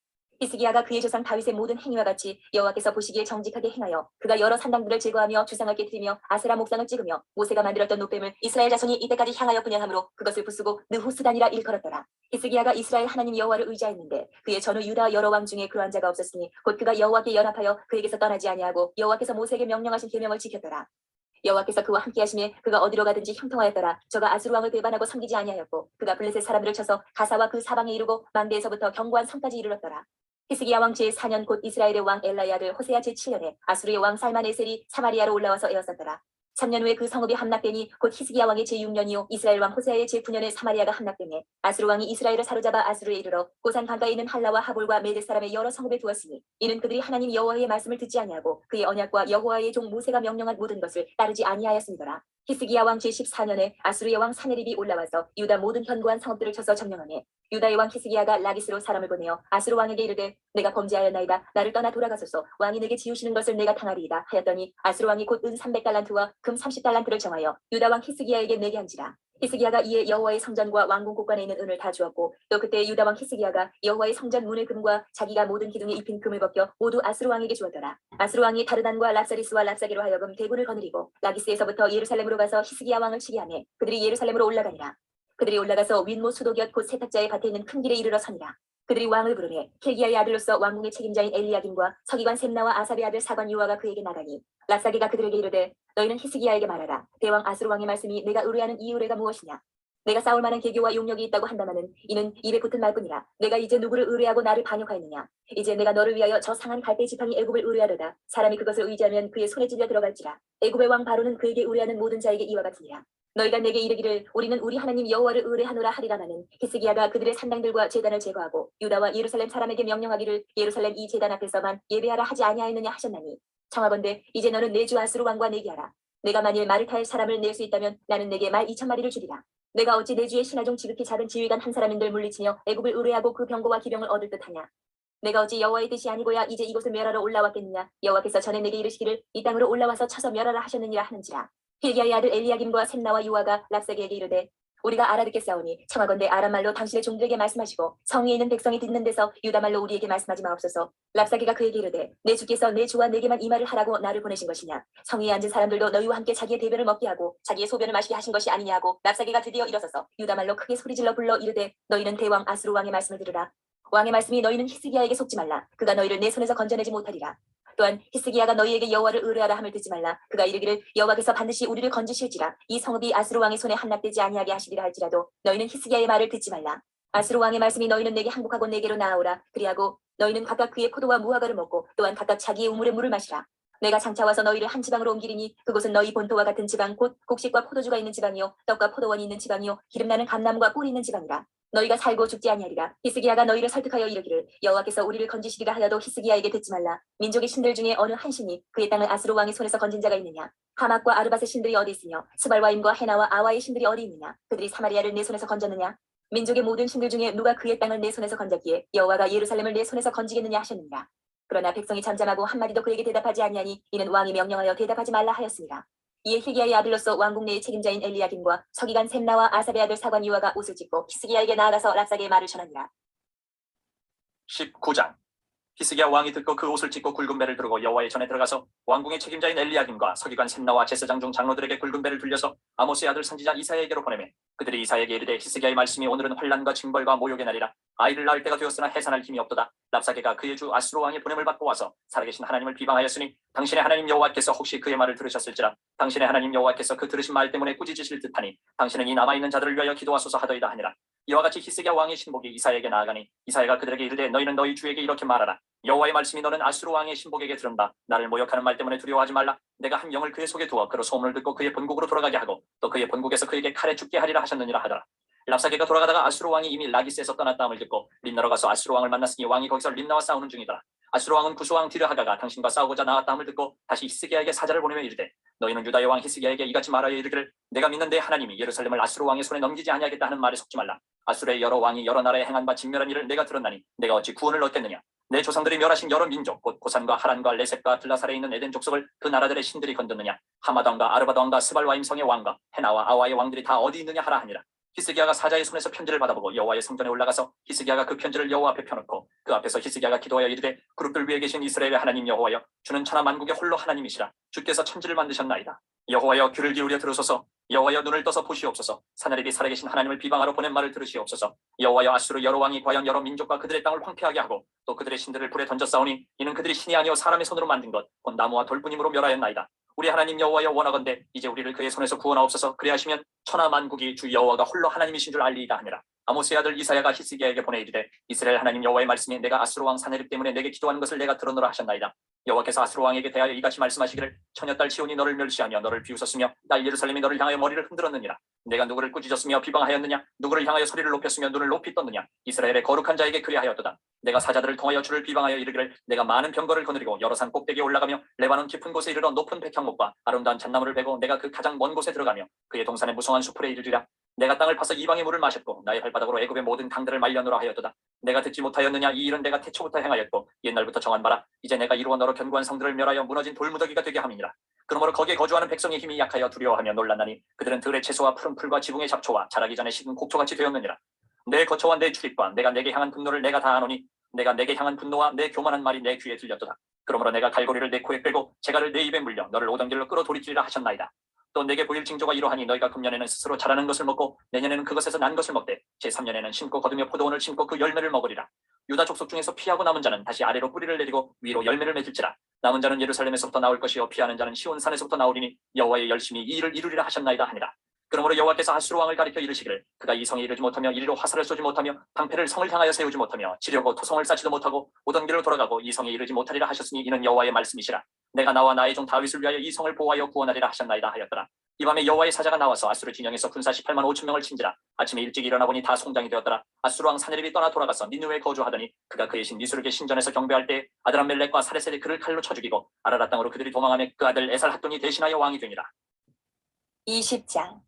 히스기야가 그의 조상 다윗의 모든 행위와 같이 여호와께서 보시기에 정직하게 행하여 그가 여러 산당들을 제거하며 주상을 깨뜨리며 아세라 목상을 찍으며 모세가 만들었던 노뱀을 이스라엘 자손이 이때까지 향하여 분양함으로 그것을 부수고 느후스단이라 일컬었더라. 히스기야가 이스라엘 하나님 여호와를 의지하였는데 그의 전후 유다 여러 왕 중에 그러한 자가 없었으니 곧 그가 여호와께 연합하여 그에게서 떠나지 아니하고 여호와께서 모세에게 명령하신 계명을 지켰더라. 여호와께서 그와 함께 하심에 그가 어디로 가든지 형통하였더라. 저가 아수르 왕을 배반하고 섬기지 아니하였고 그가 블레셋 사람들을 쳐서 가사와 그 사방에 이르고 망대에서부터 견고한 성까지 이르렀더라. 히스기야 왕 제4년 곧 이스라엘의 왕 엘라의 아들 호세아 제7년에 아수르의 왕 살마네셀이 사마리아로 올라와서 에웠었더라. 3년 후에 그 성읍이 함락되니 곧 히스기야 왕의 제6년이요 이스라엘 왕 호세아의 제9년에 사마리아가 함락되매 아수르 왕이 이스라엘을 사로잡아 아수르에 이르러 고산 강가에 있는 할라와 하볼과 메대 사람의 여러 성읍에 두었으니 이는 그들이 하나님 여호와의 말씀을 듣지 아니하고 그의 언약과 여호와의 종 모세가 명령한 모든 것을 따르지 아니하였음이더라. 히스기야 왕 제14년에 아수르의 왕 사네립이 올라와서 유다 모든 견고한 성읍들을 쳐서 점령하매 유다의 왕 히스기야가 라기스로 사람을 보내어 아수르 왕에게 이르되 내가 범죄하였나이다. 나를 떠나 돌아가소서. 왕이 내게 지우시는 것을 내가 당하리이다 하였더니 아수르 왕이 곧 은 300달란트와 금 30달란트를 정하여 유다 왕 히스기야에게 내게 한지라. 히스기야가 이에 여호와의 성전과 왕궁 곳간에 있는 은을 다 주었고 또 그때 유다 왕 히스기야가 여호와의 성전 문의 금과 자기가 모든 기둥에 입힌 금을 벗겨 모두 아수르 왕에게 주었더라. 아수르 왕이 다르단과 랍사리스와 랍사게로 하여금 대군을 거느리고 라기스에서부터 예루살렘으로 가서 히스기야 왕을 치게 하매 그들이 예루살렘으로 올라가니라. 그들이 올라가서 윗모 수도곁 곧 세탁자의 밭에 있는 큰 길에 이르러 서니라. 그들이 왕을 부르매 킬기야의 아들로서 왕궁의 책임자인 엘리야김과 서기관 셈나와 아삽의 아들 사관 요아가 그에게 나가니 랍사게가 그들에게 이르되 너희는 히스기야에게 말하라. 대왕 아수르 왕의 말씀이 내가 의뢰하는 이 의뢰가 무엇이냐. 내가 싸울 만한 계교와 용력이 있다고 한다마는 이는 입에 붙은 말뿐이라. 내가 이제 누구를 의뢰하고 나를 반역하였느냐. 이제 내가 너를 위하여 저 상한 갈대 지팡이 애굽을 의뢰하려다. 사람이 그것을 의지하면 그의 손에 찔려 들어갈지라. 애굽의 왕 바로는 그에게 의뢰하는 모든 자에게 이와 같으니라. 너희가 내게 이르기를 우리는 우리 하나님 여호와를 의뢰하노라 하리라마는 히스기야가 그들의 산당들과 제단을 제거하고 유다와 예루살렘 사람에게 명령하기를 예루살렘 이 제단 앞에서만 예배하라 하지 아니하였느냐 하셨나니 청하건대 이제 너는 내 주 아수르 왕과 내기하라. 내가 만일 말을 탈 사람을 낼 수 있다면 나는 내게 말 2,000마리를 주리라. 내가 어찌 내 주의 신하 중 지극히 작은 지휘관 한 사람인들 물리치며 애굽을 의뢰하고 그 병거와 기병을 얻을 듯하냐. 내가 어찌 여호와의 뜻이 아니고야 이제 이곳을 멸하러 올라왔겠느냐. 여호와께서 전에 내게 이르시기를 이 땅으로 올라와서 쳐서 멸하라 하셨느니라 하는지라. 힐기야의 아들 엘리야김과 셈나와 요아가 랍사게에게 이르되 우리가 알아듣겠사오니 청하건대 아람 말로 당신의 종들에게 말씀하시고 성에 있는 백성이 듣는 데서 유다 말로 우리에게 말씀하지 마옵소서. 랍사게가 그에게 이르되 내 주께서 내 주와 내게만 이 말을 하라고 나를 보내신 것이냐. 성에 앉은 사람들도 너희와 함께 자기의 대변을 먹게 하고 자기의 소변을 마시게 하신 것이 아니냐 하고 랍사게가 드디어 일어서서 유다 말로 크게 소리질러 불러 이르되 너희는 대왕 아수르 왕의 말씀을 들으라. 왕의 말씀이 너희는 히스기야에게 속지 말라. 그가 너희를 내 손에서 건져내지 못하리라. 또한 히스기야가 너희에게 여호와를 의뢰하라 함을 듣지 말라. 그가 이르기를 여호와께서 반드시 우리를 건지실지라. 이 성읍이 아수르 왕의 손에 함락되지 아니하게 하시리라 할지라도 너희는 히스기야의 말을 듣지 말라. 아수르 왕의 말씀이 너희는 내게 항복하고 내게로 나아오라. 그리하고 너희는 각각 그의 포도와 무화과를 먹고 또한 각각 자기의 우물의 물을 마시라. 내가 장차 와서 너희를 한 지방으로 옮기리니 그곳은 너희 본토와 같은 지방 곧 곡식과 포도주가 있는 지방이요 떡과 포도원이 있는 지방이요 기름나는 감나무가 꿀이 있는 지방이라. 너희가 살고 죽지 아니하리라. 히스기야가 너희를 설득하여 이르기를 여호와께서 우리를 건지시리라 하여도 히스기야에게 듣지 말라. 민족의 신들 중에 어느 한 신이 그의 땅을 아수르 왕의 손에서 건진 자가 있느냐. 하맛과 아르밧의 신들이 어디 있으며 스발와임과 헤나와 아와의 신들이 어디 있느냐. 그들이 사마리아를 내 손에서 건졌느냐. 민족의 모든 신들 중에 누가 그의 땅을 내 손에서 건졌기에 여호와가 예루살렘을 내 손에서 건지겠느냐 하셨느니라. 그러나 백성이 잠잠하고 한마디도 그에게 대답하지 아니하니 이는 왕이 명령하여 대답하지 말라 하였습니다. 이에 힐기야의 아들로서 왕궁 내의 책임자인 엘리야김과 서기관 셈나와 아삽의 아들 사관 요아가 옷을 찢고 히스기야에게 나아가서 랍사게의 말을 전하니라. 19장. 히스기야 왕이 듣고 그 옷을 찢고 굵은 배를 두르고 여호와의 전에 들어가서 왕궁의 책임자인 엘리야김과 서기관 셈나와 제사장 중 장로들에게 굵은 배를 돌려서 아모스의 아들 선지자 이사야에게로 보내매 그들이 이사야에게 이르되 히스기야의 말씀이 오늘은 환난과 징벌과 모욕의 날이라. 아이를 낳을 때가 되었으나 해산할 힘이 없도다. 랍사게가 그의 주 아수르 왕의 보냄을 받고 와서 살아계신 하나님을 비방하였으니 당신의 하나님 여호와께서 혹시 그의 말을 들으셨을지라. 당신의 하나님 여호와께서 그 들으신 말 때문에 꾸짖으실 듯하니 당신은 이 남아있는 자들을 위하여 기도하소서 하더이다 하니라. 이와 같이 히스기야 왕의 신복이 이사야에게 나아가니 이사야가 그들에게 이르되 너희는 너희 주에게 이렇게 말하라. 여호와의 말씀이 너는 아수르 왕의 신복에게 들은다. 나를 모욕하는 말 때문에 두려워하지 말라. 내가 한 영을 그의 속에 두어 그로 소문을 듣고 그의 본국으로 돌아가게 하고 또 그의 본국에서 그에게 칼에 죽게 하리라 하셨느니라 하더라. 랍사게가 돌아가다가 아수르 왕이 이미 라기스에서 떠났다 함을 듣고 림나로 가서 아수르 왕을 만났으니 왕이 거기서 림나와 싸우는 중이더라. 아수르 왕은 구스 왕 디르하가가 당신과 싸우고자 나왔다 함을 듣고 다시 히스기야에게 사자를 보내며 이르되 너희는 유다의 왕 히스기야에게 이같이 말하여 이르기를 내가 믿는 내 하나님이 예루살렘을 아수르 왕의 손에 넘기지 아니하겠다 하는 말에 속지 말라. 아수르의 여러 왕이 여러 나라에 행한 바 진멸한 일을 내가 들었나니 내가 어찌 구원을 얻겠느냐. 내 조상들이 멸하신 여러 민족 곧 고산과 하란과 레셋과 들라살에 있는 에덴 족속을 그 나라들의 신들이 건졌느냐. 하맛 왕과 아르밧 왕과 스발와임 성의 왕과 헤나와 아와의 왕들이 다 어디 있느냐 하라 하니라. 히스기야가 사자의 손에서 편지를 받아보고 여호와의 성전에 올라가서 히스기야가 그 편지를 여호와 앞에 펴놓고 그 앞에서 히스기야가 기도하여 이르되 그룹들 위에 계신 이스라엘의 하나님 여호와여 주는 천하 만국의 홀로 하나님이시라. 주께서 천지를 만드셨나이다. 여호와여 귀를 기울여 들으소서. 여호와여 눈을 떠서 보시옵소서. 사나립이 살아계신 하나님을 비방하러 보낸 말을 들으시옵소서. 여호와여 아수르 여러 왕이 과연 여러 민족과 그들의 땅을 황폐하게 하고 또 그들의 신들을 불에 던졌사오니 이는 그들이 신이 아니오 사람의 손으로 만든 것 곧 나무와 돌뿐임으로 멸하였나이다. 우리 하나님 여호와여 원하건대 이제 우리를 그의 손에서 구원하옵소서. 그리하시면 천하 만국이 주 여호와가 홀로 하나님이신 줄 알리이다 하니라. 아모스의 아들 이사야가 히스기야에게 보내 이르되 이스라엘 하나님 여호와의 말씀이 내가 아수르 왕 사네립 때문에 내게 기도하는 것을 내가 들었노라 하셨나이다. 여호와께서 아수르 왕에게 대하여 이같이 말씀하시기를 처녀딸 시온이 너를 멸시하며 너를 비웃었으며 딸 예루살렘이 너를 향하여 머리를 흔들었느니라. 내가 누구를 꾸짖었으며 비방하였느냐? 누구를 향하여 소리를 높였으며 눈을 높이 떴느냐? 이스라엘의 거룩한 자에게 그리하였도다. 내가 사자들을 통하여 주를 비방하여 이르기를 내가 많은 병거를 거느리고 여러 산 꼭대기에 올라가며 레바논 깊은 곳에 이르러 높은 백향목과 아름다운 잣나무를 베고 내가 그 가장 먼 곳에 들어가며 그의 동산의 무성한 수풀에 이르리라. 내가 땅을 파서 이방의 물을 마셨고 나의 발바닥으로 애굽의 모든 강들을 말려놓으라 하였도다. 내가 듣지 못하였느냐? 이 일은 내가 태초부터 행하였고 옛날부터 정한 바라. 이제 내가 이루어 너로 견고한 성들을 멸하여 무너진 돌무더기가 되게 함이니라. 그러므로 거기에 거주하는 백성의 힘이 약하여 두려워하며 놀랐나니 그들은 들의 채소와 푸른 풀과 지붕의 잡초와 자라기 전에 식은 곡초같이 되었느니라. 내 거처와 내 출입과 내가 내게 향한 분노를 내가 다 아노니 내가 내게 향한 분노와 내 교만한 말이 내 귀에 들렸도다. 그러므로 내가 갈고리를 내 코에 끌고 재갈을 내 입에 물려 너를 오던 길로 끌어 돌이키리라 하셨나이다. 또 내게 보일 징조가 이러하니 너희가 금년에는 스스로 자라는 것을 먹고 내년에는 그것에서 난 것을 먹되 제3년에는 심고 거두며 포도원을 심고 그 열매를 먹으리라. 유다 족속 중에서 피하고 남은 자는 다시 아래로 뿌리를 내리고 위로 열매를 맺을지라. 남은 자는 예루살렘에서부터 나올 것이요 피하는 자는 시온산에서부터 나오리니 여호와의 열심히 이 일을 이루리라 하셨나이다 하니라. 그러므로 여호와께서 아수르 왕을 가리켜 이르시기를 그가 이 성에 이르지 못하며 이리로 화살을 쏘지 못하며 방패를 성을 향하여 세우지 못하며 지려고 토성을 쌓지도 못하고 오던 길로 돌아가고 이 성에 이르지 못하리라 하셨으니 이는 여호와의 말씀이시라. 내가 나와 나의 종 다윗을 위하여 이 성을 보호하여 구원하리라 하셨나이다 하였더라. 이 밤에 여호와의 사자가 나와서 아수르 진영에서 군사 18만 5천 명을 친지라. 아침에 일찍 일어나 보니 다 송장이 되었더라. 아수르 왕 사네립이 떠나 돌아가서 니느웨에 거주하더니 그가 그의 신 니스룩의 신전에서 경배할 때 아드람멜렉과 사레셀이 그를 칼로 쳐 죽이고 아라랏 땅으로 그들이 도망하며 그 아들 에살핫돈이 대신하여 왕이 되니라. 20장.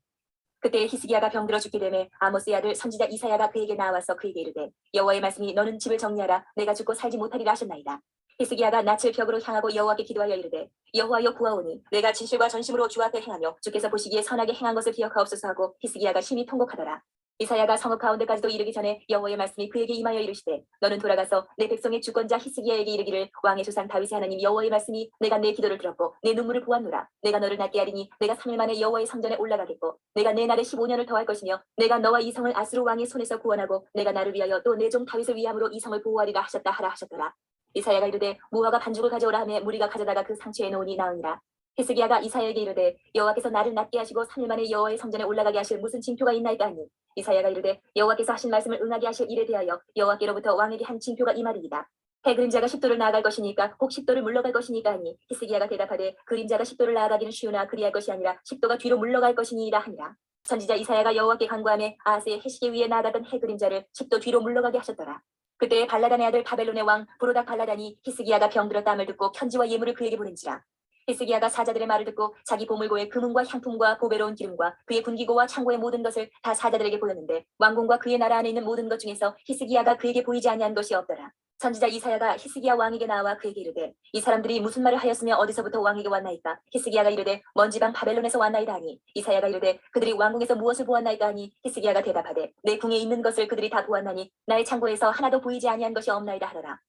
그때 히스기야가 병들어 죽게 되매 아모스의 아들 선지자 이사야가 그에게 나와서 그에게 이르되 여호와의 말씀이 너는 집을 정리하라. 내가 죽고 살지 못하리라 하셨나이다. 히스기야가 낯을 벽으로 향하고 여호와께 기도하여 이르되 여호와여 구하오니 내가 진실과 전심으로 주 앞에 행하며 주께서 보시기에 선하게 행한 것을 기억하옵소서 하고 히스기야가 심히 통곡하더라. 이사야가 성읍 가운데까지도 이르기 전에 여호와의 말씀이 그에게 임하여 이르시되 너는 돌아가서 내 백성의 주권자 히스기야에게 이르기를 왕의 조상 다윗의 하나님 여호와의 말씀이 내가 내 기도를 들었고 내 눈물을 보았노라. 내가 너를 낫게 하리니 내가 3일 만에 여호와의 성전에 올라가겠고 내가 내 날에 15년을 더할 것이며 내가 너와 이 성을 아수르 왕의 손에서 구원하고 내가 나를 위하여 또 내 종 다윗을 위함으로 이 성을 보호하리라 하셨다 하라 하셨더라. 이사야가 이르되 무화과 반죽을 가져오라 하매 무리가 가져다가 그 상추에 놓으니 나으니라. 히스기야가 이사야에게 이르되 여호와께서 나를 낫게 하시고 3일 만에 여호와의 성전에 올라가게 하실 무슨 징표가 있나이까 하니 이사야가 이르되 여호와께서 하신 말씀을 응하게 하실 일에 대하여 여호와께로부터 왕에게 한 징표가 이말이니이다. 해 그림자가 10도를 나아갈 것이니까 혹 10도를 물러갈 것이니까 하니 히스기야가 대답하되 그림자가 10도를 나아가기는 쉬우나 그리할 것이 아니라 10도가 뒤로 물러갈 것이니이다 하니라. 선지자 이사야가 여호와께 간구하며 아하스의 해시계 위에 나아가던 해 그림자를 10도 뒤로 물러가게 하셨더라. 그때 발라단의 아들 바벨론의 왕 브로닥 발라단이 히스기야가 병들었다함을 듣고 편지와 예물을 그에게 보낸지라. 히스기야가 사자들의 말을 듣고 자기 보물고의 금은과 향품과 보배로운 기름과 그의 군기고와 창고의 모든 것을 다 사자들에게 보였는데 왕궁과 그의 나라 안에 있는 모든 것 중에서 히스기야가 그에게 보이지 아니한 것이 없더라. 선지자 이사야가 히스기야 왕에게 나와 그에게 이르되 이 사람들이 무슨 말을 하였으며 어디서부터 왕에게 왔나이까. 히스기야가 이르되 먼 지방 바벨론에서 왔나이다 하니 이사야가 이르되 그들이 왕궁에서 무엇을 보았나이까 하니 히스기야가 대답하되 내 궁에 있는 것을 그들이 다 보았나니 나의 창고에서 하나도 보이지 아니한 것이 없나이다 하더라.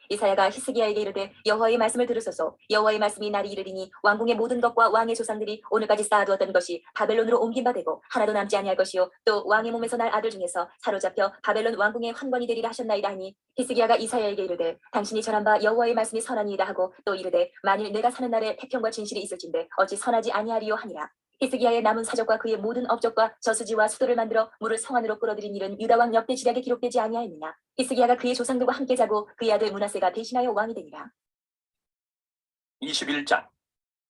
이사야가 히스기야에게 이르되 여호와의 말씀을 들으소서. 여호와의 말씀이 날이 이르리니 왕궁의 모든 것과 왕의 조상들이 오늘까지 쌓아두었던 것이 바벨론으로 옮긴 바 되고 하나도 남지 아니할 것이요 또 왕의 몸에서 날 아들 중에서 사로잡혀 바벨론 왕궁의 환관이 되리라 하셨나이다 하니 히스기야가 이사야에게 이르되 당신이 전한 바 여호와의 말씀이 선하니이다 하고 또 이르되 만일 내가 사는 날에 태평과 진실이 있을진데 어찌 선하지 아니하리요 하니라. 히스기야의 남은 사적과 그의 모든 업적과 저수지와 수도를 만들어 물을 성 안으로 끌어들인 일은 유다 왕 역대 지략에 기록되지 아니하였느냐. 히스기야가 그의 조상들과 함께 자고 그의 아들 므낫세가 대신하여 왕이 되니라. 21장.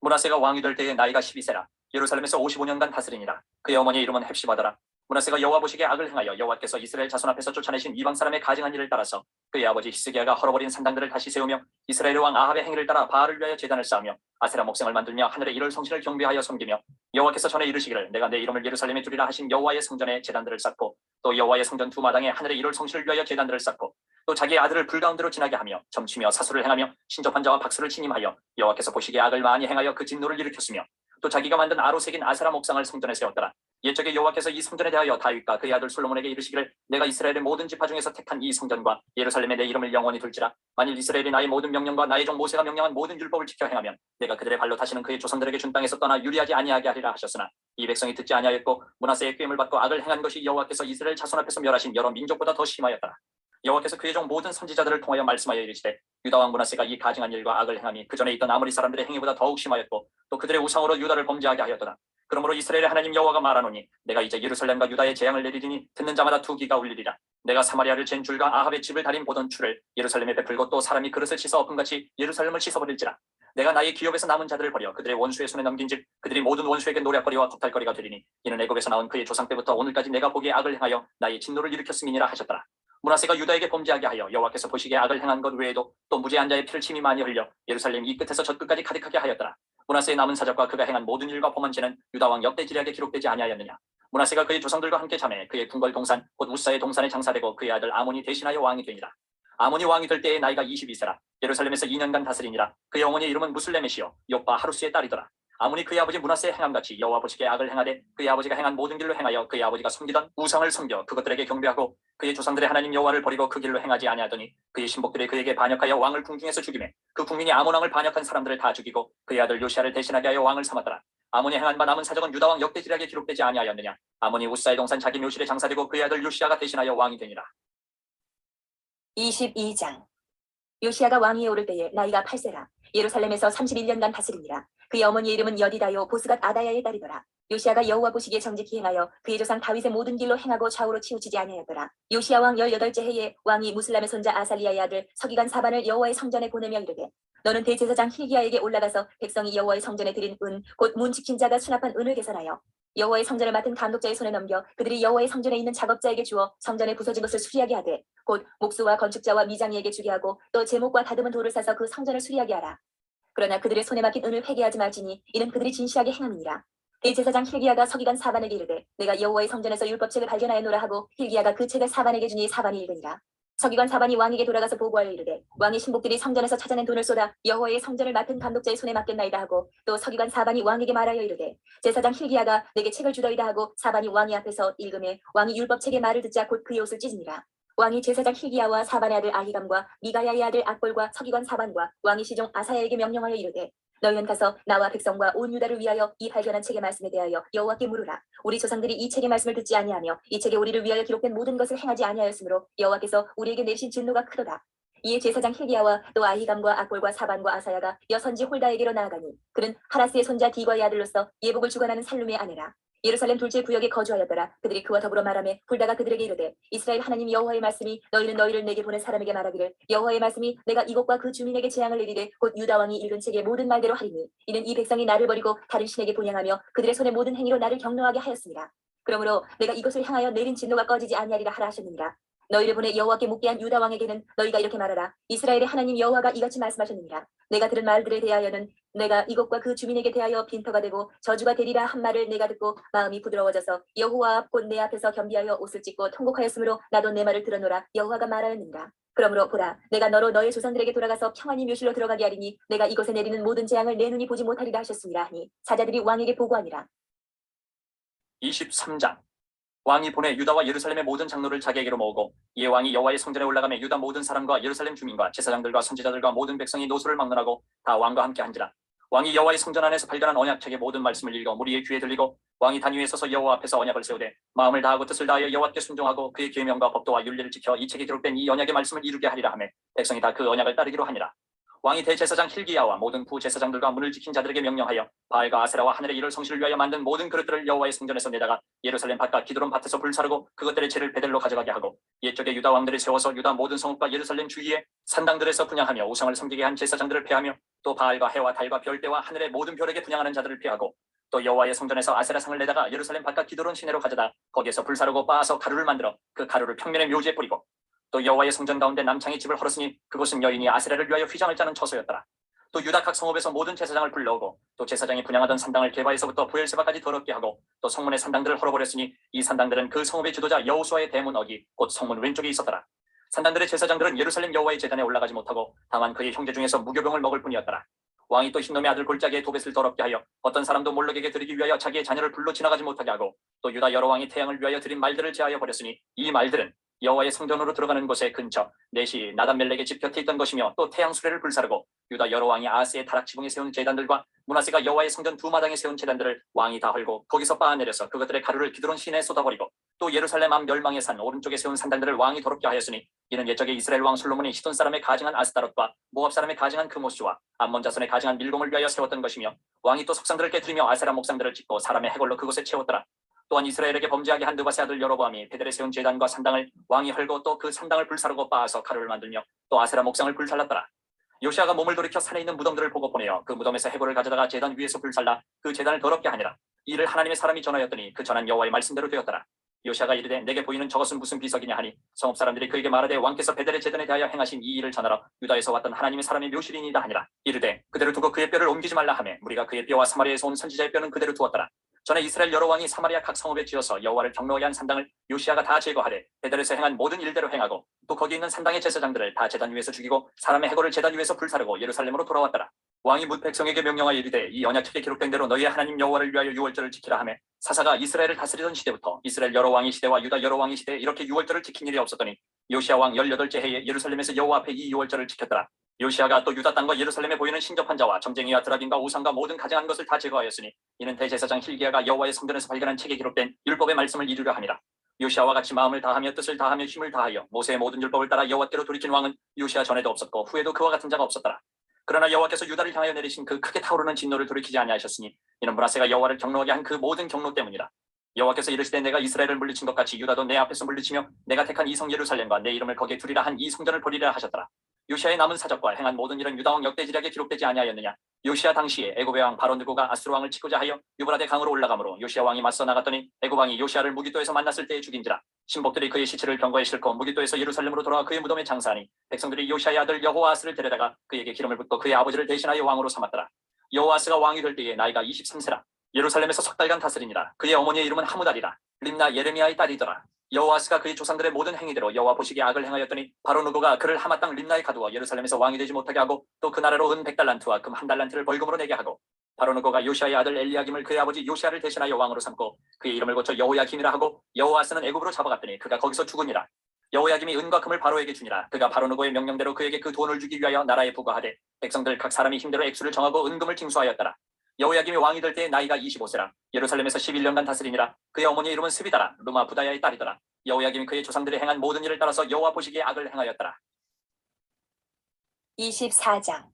므낫세가 왕이 될 때에 나이가 12세라. 예루살렘에서 55년간 다스리니라. 그의 어머니의 이름은 헵시바더라. 므낫세가 여호와 보시기에 악을 행하여 여호와께서 이스라엘 자손 앞에서 쫓아내신 이방 사람의 가증한 일을 따라서 그의 아버지 히스기야가 헐어버린 산당들을 다시 세우며 이스라엘 왕 아합의 행위를 따라 바알을 위하여 제단을 쌓으며 아세라 목생을 만들며 하늘의 이를 성신을 경배하여 섬기며 여호와께서 전에 이르시기를 내가 내 이름을 예루살렘에 두리라 하신 여호와의 성전에 제단들을 쌓고 또 여호와의 성전 두 마당에 하늘의 이를 성신을 위하여 제단들을 쌓고 또 자기의 아들을 불가운데로 지나게 하며 점치며 사수를 행하며 신접한 자와 박수를 침임하여 여호와께서 보시기에 악을 많이 행하여 그 진노를 일으켰으며 또 자기가 만든 아로 새긴 아세라 목상을 성전에 세웠더라. 옛적에 여호와께서 이 성전에 대하여 다윗과 그의 아들 솔로몬에게 이르시기를 내가 이스라엘의 모든 지파 중에서 택한 이 성전과 예루살렘에 내 이름을 영원히 둘지라. 만일 이스라엘이 나의 모든 명령과 나의 종 모세가 명령한 모든 율법을 지켜 행하면 내가 그들의 발로 다시는 그의 조상들에게 준 땅에서 떠나 유리하지 아니하게 하리라 하셨으나 이 백성이 듣지 아니하였고 므낫세의 꾀임을 받고 악을 행한 것이 여호와께서 이스라엘 자손 앞에서 멸하신 여러 민족보다 더 심하였더라. 여호와께서 그의 종 모든 선지자들을 통하여 말씀하여 이르시되 유다 왕 므낫세가 이 가증한 일과 악을 행함이 그 전에 있던 아모리 사람들의 행위보다 더욱 심하였고 또 그들의 우상으로 유다를 범죄하게 하였더라. 그러므로 이스라엘의 하나님 여호와가 말하노니 내가 이제 예루살렘과 유다의 재앙을 내리리니 듣는 자마다 두 귀가 울리리라. 내가 사마리아를 잰 줄과 아합의 집을 다린 보던 추를 예루살렘에 베풀고 또 사람이 그릇을 씻어 엎음같이 예루살렘을 씻어버릴지라. 내가 나의 기업에서 남은 자들을 버려 그들의 원수의 손에 넘긴즉 그들이 모든 원수에게 노략거리와 겁탈거리가 되리니 이는 애굽에서 나온 그의 조상 때부터 오늘까지 내가 보기에 악을 행하여 나의 진노를 일으켰음이니라 하셨더라. 므낫세가 유다에게 범죄하게 하여 여호와께서 보시기에 악을 행한 것 외에도 또 무죄한 자의 피를 침이 많이 흘려 예루살렘 이 끝에서 저 끝까지 가득하게 하였더라. 므낫세의 남은 사적과 그가 행한 모든 일과 범한 죄는 유다 왕 역대지략에 기록되지 아니하였느냐. 므낫세가 그의 조상들과 함께 자매 그의 궁궐 동산 곧 우사의 동산에 장사되고 그의 아들 아몬이 대신하여 왕이 되니라. 아몬이 왕이 될 때에 나이가 22세라. 예루살렘에서 2년간 다스리니라. 그의 어머니의 이름은 무슬레메시요 요빠 하루스의 딸이더라. 아몬이 그의 아버지 므낫세의 행함같이 여호와 보시기에 악을 행하되 그의 아버지가 행한 모든 길로 행하여 그의 아버지가 섬기던 우상을 섬겨 그것들에게 경배하고 그의 조상들의 하나님 여호와를 버리고 그 길로 행하지 아니하더니 그의 신복들이 그에게 반역하여 왕을 궁중에서 죽이매 그 국민이 아몬 왕을 반역한 사람들을 다 죽이고 그의 아들 요시아를 대신하게 하여 왕을 삼았더라. 아몬이 행한 바 남은 사적은 유다 왕 역대지략에 기록되지 아니하였느냐. 아몬이 우사의 동산 자기 묘실에 장사되고 그의 아들 요시아가 대신하여 왕이 되니라. 22장. 요시아가 왕위에 오를 때에 나이가 8세라. 예루살렘에서 31년간 다스리니라. 그의 어머니의 이름은 여디다요 보스갓 아다야의 딸이더라. 요시아가 여호와 보시기에 정직히 행하여 그의 조상 다윗의 모든 길로 행하고 좌우로 치우치지 아니하였더라. 요시아 왕 18째 해에 왕이 무슬람의 손자 아살리야의 아들 서기관 사반을 여호와의 성전에 보내며 이르되 너는 대제사장 힐기야에게 올라가서 백성이 여호와의 성전에 드린 은 곧 문 지킨 자가 수납한 은을 계산하여 여호와의 성전을 맡은 감독자의 손에 넘겨 그들이 여호와의 성전에 있는 작업자에게 주어 성전에 부서진 것을 수리하게 하되 곧 목수와 건축자와 미장이에게 주게 하고 또 제목과 다듬은 돌을 사서 그 성전을 수리하게 하라. 그러나 그들의 손에 맡긴 은을 회개하지 말지니 이는 그들이 진실하게 행함이니라. 대제사장 힐기야가 서기관 사반에게 이르되 내가 여호와의 성전에서 율법책을 발견하였노라 하고 힐기야가 그 책을 사반에게 주니 사반이 읽으니라. 서기관 사반이 왕에게 돌아가서 보고하여 이르되 왕의 신복들이 성전에서 찾아낸 돈을 쏟아 여호와의 성전을 맡은 감독자의 손에 맡겼나이다 하고 또 서기관 사반이 왕에게 말하여 이르되 제사장 힐기야가 내게 책을 주더이다 하고 사반이 왕의 앞에서 읽음에 왕이 율법책의 말을 듣자 곧 그의 옷을 찢으니라. 왕이 제사장 힐기야와 사반의 아들 아히감과 미가야의 아들 악볼과 서기관 사반과 왕이 시종 아사야에게 명령하여 이르되 너희는 가서 나와 백성과 온 유다를 위하여 이 발견한 책의 말씀에 대하여 여호와께 물으라. 우리 조상들이 이 책의 말씀을 듣지 아니하며 이 책에 우리를 위하여 기록된 모든 것을 행하지 아니하였으므로 여호와께서 우리에게 내리신 진노가 크도다. 이에 제사장 힐기야와 또 아히감과 악볼과 사반과 아사야가 여선지 홀다에게로 나아가니 그는 하라스의 손자 디과의 아들로서 예복을 주관하는 살룸의 아내라. 예루살렘 둘째 구역에 거주하였더라. 그들이 그와 더불어 말하매 홀다가 그들에게 이르되 이스라엘 하나님 여호와의 말씀이 너희는 너희를 내게 보낸 사람에게 말하기를 여호와의 말씀이 내가 이곳과 그 주민에게 재앙을 내리되 곧 유다 왕이 읽은 책의 모든 말대로 하리니 이는 이 백성이 나를 버리고 다른 신에게 본향하며 그들의 손의 모든 행위로 나를 경노하게 하였습니다. 그러므로 내가 이것을 향하여 내린 진노가 꺼지지 아니하리라 하라 하셨느니라. 너희를 보내 여호와께 묻게 한 유다 왕에게는 너희가 이렇게 말하라. 이스라엘의 하나님 여호와가 이같이 말씀하셨느니라. 내가 들은 말들에 대하여는 내가 이곳과 그 주민에게 대하여 빈터가 되고 저주가 되리라 한 말을 내가 듣고 마음이 부드러워져서 여호와 앞 곧 내 앞에서 겸비하여 옷을 찢고 통곡하였으므로 나도 내 말을 들어노라. 여호와가 말하였느니라. 그러므로 보라 내가 너로 너의 조상들에게 돌아가서 평안히 묘실로 들어가게 하리니 내가 이곳에 내리는 모든 재앙을 내 눈이 보지 못하리라 하셨습니다 하니 사자들이 왕에게 보고하니라. 23장. 왕이 보내 유다와 예루살렘의 모든 장로를 자기에게로 모으고 이에 왕이 여호와의 성전에 올라가며 유다 모든 사람과 예루살렘 주민과 제사장들과 선지자들과 모든 백성이 노소를 막론하고 다 왕과 함께 한지라. 왕이 여호와의 성전 안에서 발견한 언약책의 모든 말씀을 읽어 무리의 귀에 들리고 왕이 단 위에 서서 여호와 앞에서 언약을 세우되 마음을 다하고 뜻을 다하여 여호와께 순종하고 그의 계명과 법도와 율례를 지켜 이 책에 기록된 이 언약의 말씀을 이루게 하리라 하며 백성이 다 그 언약을 따르기로 하니라. 왕이 대제사장 힐기야와 모든 부제사장들과 문을 지킨 자들에게 명령하여 바알과 아세라와 하늘의 이를 성실을 위하여 만든 모든 그릇들을 여호와의 성전에서 내다가 예루살렘 바깥 기드론 밭에서 불사르고 그것들의 재를 베델로 가져가게 하고 옛적에 유다 왕들을 세워서 유다 모든 성읍과 예루살렘 주위에 산당들에서 분향하며 우상을 섬기게 한 제사장들을 폐하며 또 바알과 해와 달과 별대와 하늘의 모든 별에게 분향하는 자들을 폐하고 또 여호와의 성전에서 아세라상을 내다가 예루살렘 바깥 기드론 시내로 가져다 거기에서 불사르고 빻아서 가루를 만들어 그 가루를 평면의 묘지에 뿌리고 또 여호와의 성전 가운데 남창의 집을 헐었으니 그곳은 여인이 아세라를 위하여 휘장을 짜는 처소였더라. 또 유다 각 성읍에서 모든 제사장을 불러오고 또 제사장이 분향하던 산당을 게바에서부터 부엘세바까지 더럽게 하고 또 성문의 산당들을 헐어버렸으니 이 산당들은 그 성읍의 지도자 여호수아의 대문 어기 곧 성문 왼쪽에 있었더라. 산당들의 제사장들은 예루살렘 여호와의 제단에 올라가지 못하고 다만 그의 형제 중에서 무교병을 먹을 뿐이었더라. 왕이 또 흰놈의 아들 골짜기의 도벳을 더럽게 하여 어떤 사람도 몰록에게 드리기 위하여 자기의 자녀를 불로 지나가지 못하게 하고 또 유다 여러 왕이 태양을 위하여 드린 말들을 제하여 버렸으니 이 말들은 여호와의 성전으로 들어가는 곳의 근처 넷이 나단멜렉의 집 곁에 있던 것이며 또 태양 수레를 불사르고 유다 여러 왕이 아하스의 다락 지붕에 세운 제단들과 므낫세가 여호와의 성전 두 마당에 세운 제단들을 왕이 다 헐고 거기서 빻아내려서 그것들의 가루를 기드론 시내에 쏟아버리고 또 예루살렘 앞 멸망의 산 오른쪽에 세운 산당들을 왕이 더럽게 하였으니 이는 옛적에 이스라엘 왕 솔로몬이 시돈 사람의 가증한 아스타롯과 모압 사람의 가증한 그모스와 암몬 자손의 가증한 밀공을 위하여 세웠던 것이며 왕이 또 석상들을 깨뜨리며 아세라 목상들을 짓고 사람의 해골로 그곳에 채웠더라. 또한 이스라엘에게 범죄하게 한 느밧의 아들 여로보암이 베델에 세운 제단과 산당을 왕이 헐고 또 그 산당을 불사르고 빻아서 가루를 만들며 또 아세라 목상을 불살랐더라. 요시아가 몸을 돌이켜 산에 있는 무덤들을 보고 보내어 그 무덤에서 해골을 가져다가 제단 위에서 불살라 그 제단을 더럽게 하니라. 이를 하나님의 사람이 전하였더니 그 전한 여호와의 말씀대로 되었더라. 요시아가 이르되 내게 보이는 저것은 무슨 비석이냐 하니 성읍 사람들이 그에게 말하되 왕께서 베델의 제단에 대하여 행하신 이 일을 전하러 유다에서 왔던 하나님의 사람의 묘실이니이다 하니라. 이르되 그대로 두고 그의 뼈를 옮기지 말라 하매 무리가 그의 뼈와 사마리아에서 온 선지자의 뼈는 그대로 두었더라. 전에 이스라엘 여러 왕이 사마리아 각 성읍에 지어서 여호와를 경노하게 한 산당을 요시아가 다 제거하되 베델에서 행한 모든 일대로 행하고 또 거기 있는 산당의 제사장들을 다 제단 위에서 죽이고 사람의 해골을 제단 위에서 불사르고 예루살렘으로 돌아왔더라. 왕이 뭇 백성에게 명령하여 이르되 이 언약책에 기록된 대로 너희의 하나님 여호와를 위하여 유월절을 지키라 하매 사사가 이스라엘을 다스리던 시대부터 이스라엘 여러 왕의 시대와 유다 여러 왕의 시대에 이렇게 유월절을 지킨 일이 없었더니 요시아 왕 18째 해에 예루살렘에서 여호와 앞에 이 유월절을 지켰더라. 요시아가 또 유다 땅과 예루살렘에 보이는 신접한 자와 점쟁이와 드라긴과 우상과 모든 가증한 것을 다 제거하였으니 이는 대제사장 힐기야가 여호와의 성전에서 발견한 책에 기록된 율법의 말씀을 이루려 함이라. 요시아와 같이 마음을 다하며 뜻을 다하며 힘을 다하여 모세의 모든 율법을 따라 여호와께로 돌이킨 왕은 요시아 전에도 없었고 후에도 그와 같은 자가 없었더라. 그러나 여호와께서 유다를 향하여 내리신 그 크게 타오르는 진노를 돌이키지 아니하셨으니 이는 므낫세가 여호와를 경노하게 한 그 모든 경노 때문이라. 여호와께서 이르시되 내가 이스라엘을 물리친 것 같이 유다도 내 앞에서 물리치며 내가 택한 이 성 예루살렘과 내 이름을 거기에 두리라 한 이 성전을 버리라 하셨더라. 요시아의 남은 사적과 행한 모든 일은 유다 왕 역대지략에 기록되지 아니하였느냐. 요시아 당시에 애굽의 왕 바로느고가 아수르 왕을 치고자 하여 유브라데 강으로 올라가므로 요시아 왕이 맞서 나갔더니 애굽 왕이 요시아를 무기토에서 만났을 때에 죽인지라. 신복들이 그의 시체를 병거에 싣고 무기토에서 예루살렘으로 돌아와 그의 무덤에 장사하니 백성들이 요시아의 아들 여호아스를 데려다가 그에게 기름을 붓고 그의 아버지를 대신하여 왕으로 삼았더라. 여호아스가 왕이 될 때에 나이가 23세라. 예루살렘에서 석 달간 다스리니라. 그의 어머니의 이름은 하무달이라. 림나 예레미야의 딸이더라. 여호아스가 그의 조상들의 모든 행위대로 여호와 보시기에 악을 행하였더니 바로누고가 그를 하마 땅 림나에 가두어 예루살렘에서 왕이 되지 못하게 하고 또 그 나라로 은 100달란트와 금 1달란트를 벌금으로 내게 하고 바로누고가 요시아의 아들 엘리야김을 그의 아버지 요시아를 대신하여 왕으로 삼고 그의 이름을 고쳐 여호야김이라 하고 여호아스는 애굽으로 잡아갔더니 그가 거기서 죽으니라. 여호야김이 은과 금을 바로에게 주니라. 그가 바로누고의 명령대로 그에게 그 돈을 주기 위하여 나라에 부과하되 백성들 각 사람이 힘대로 액수를 정하고 은금을 징수하였더라. 여호야김이 왕이 될 때 나이가 25세라. 예루살렘에서 11년간 다스리니라. 그의 어머니의 이름은 스비다라. 루마 부다야의 딸이더라. 여호야김이 그의 조상들이 행한 모든 일을 따라서 여호와 보시기에 악을 행하였더라. 24장.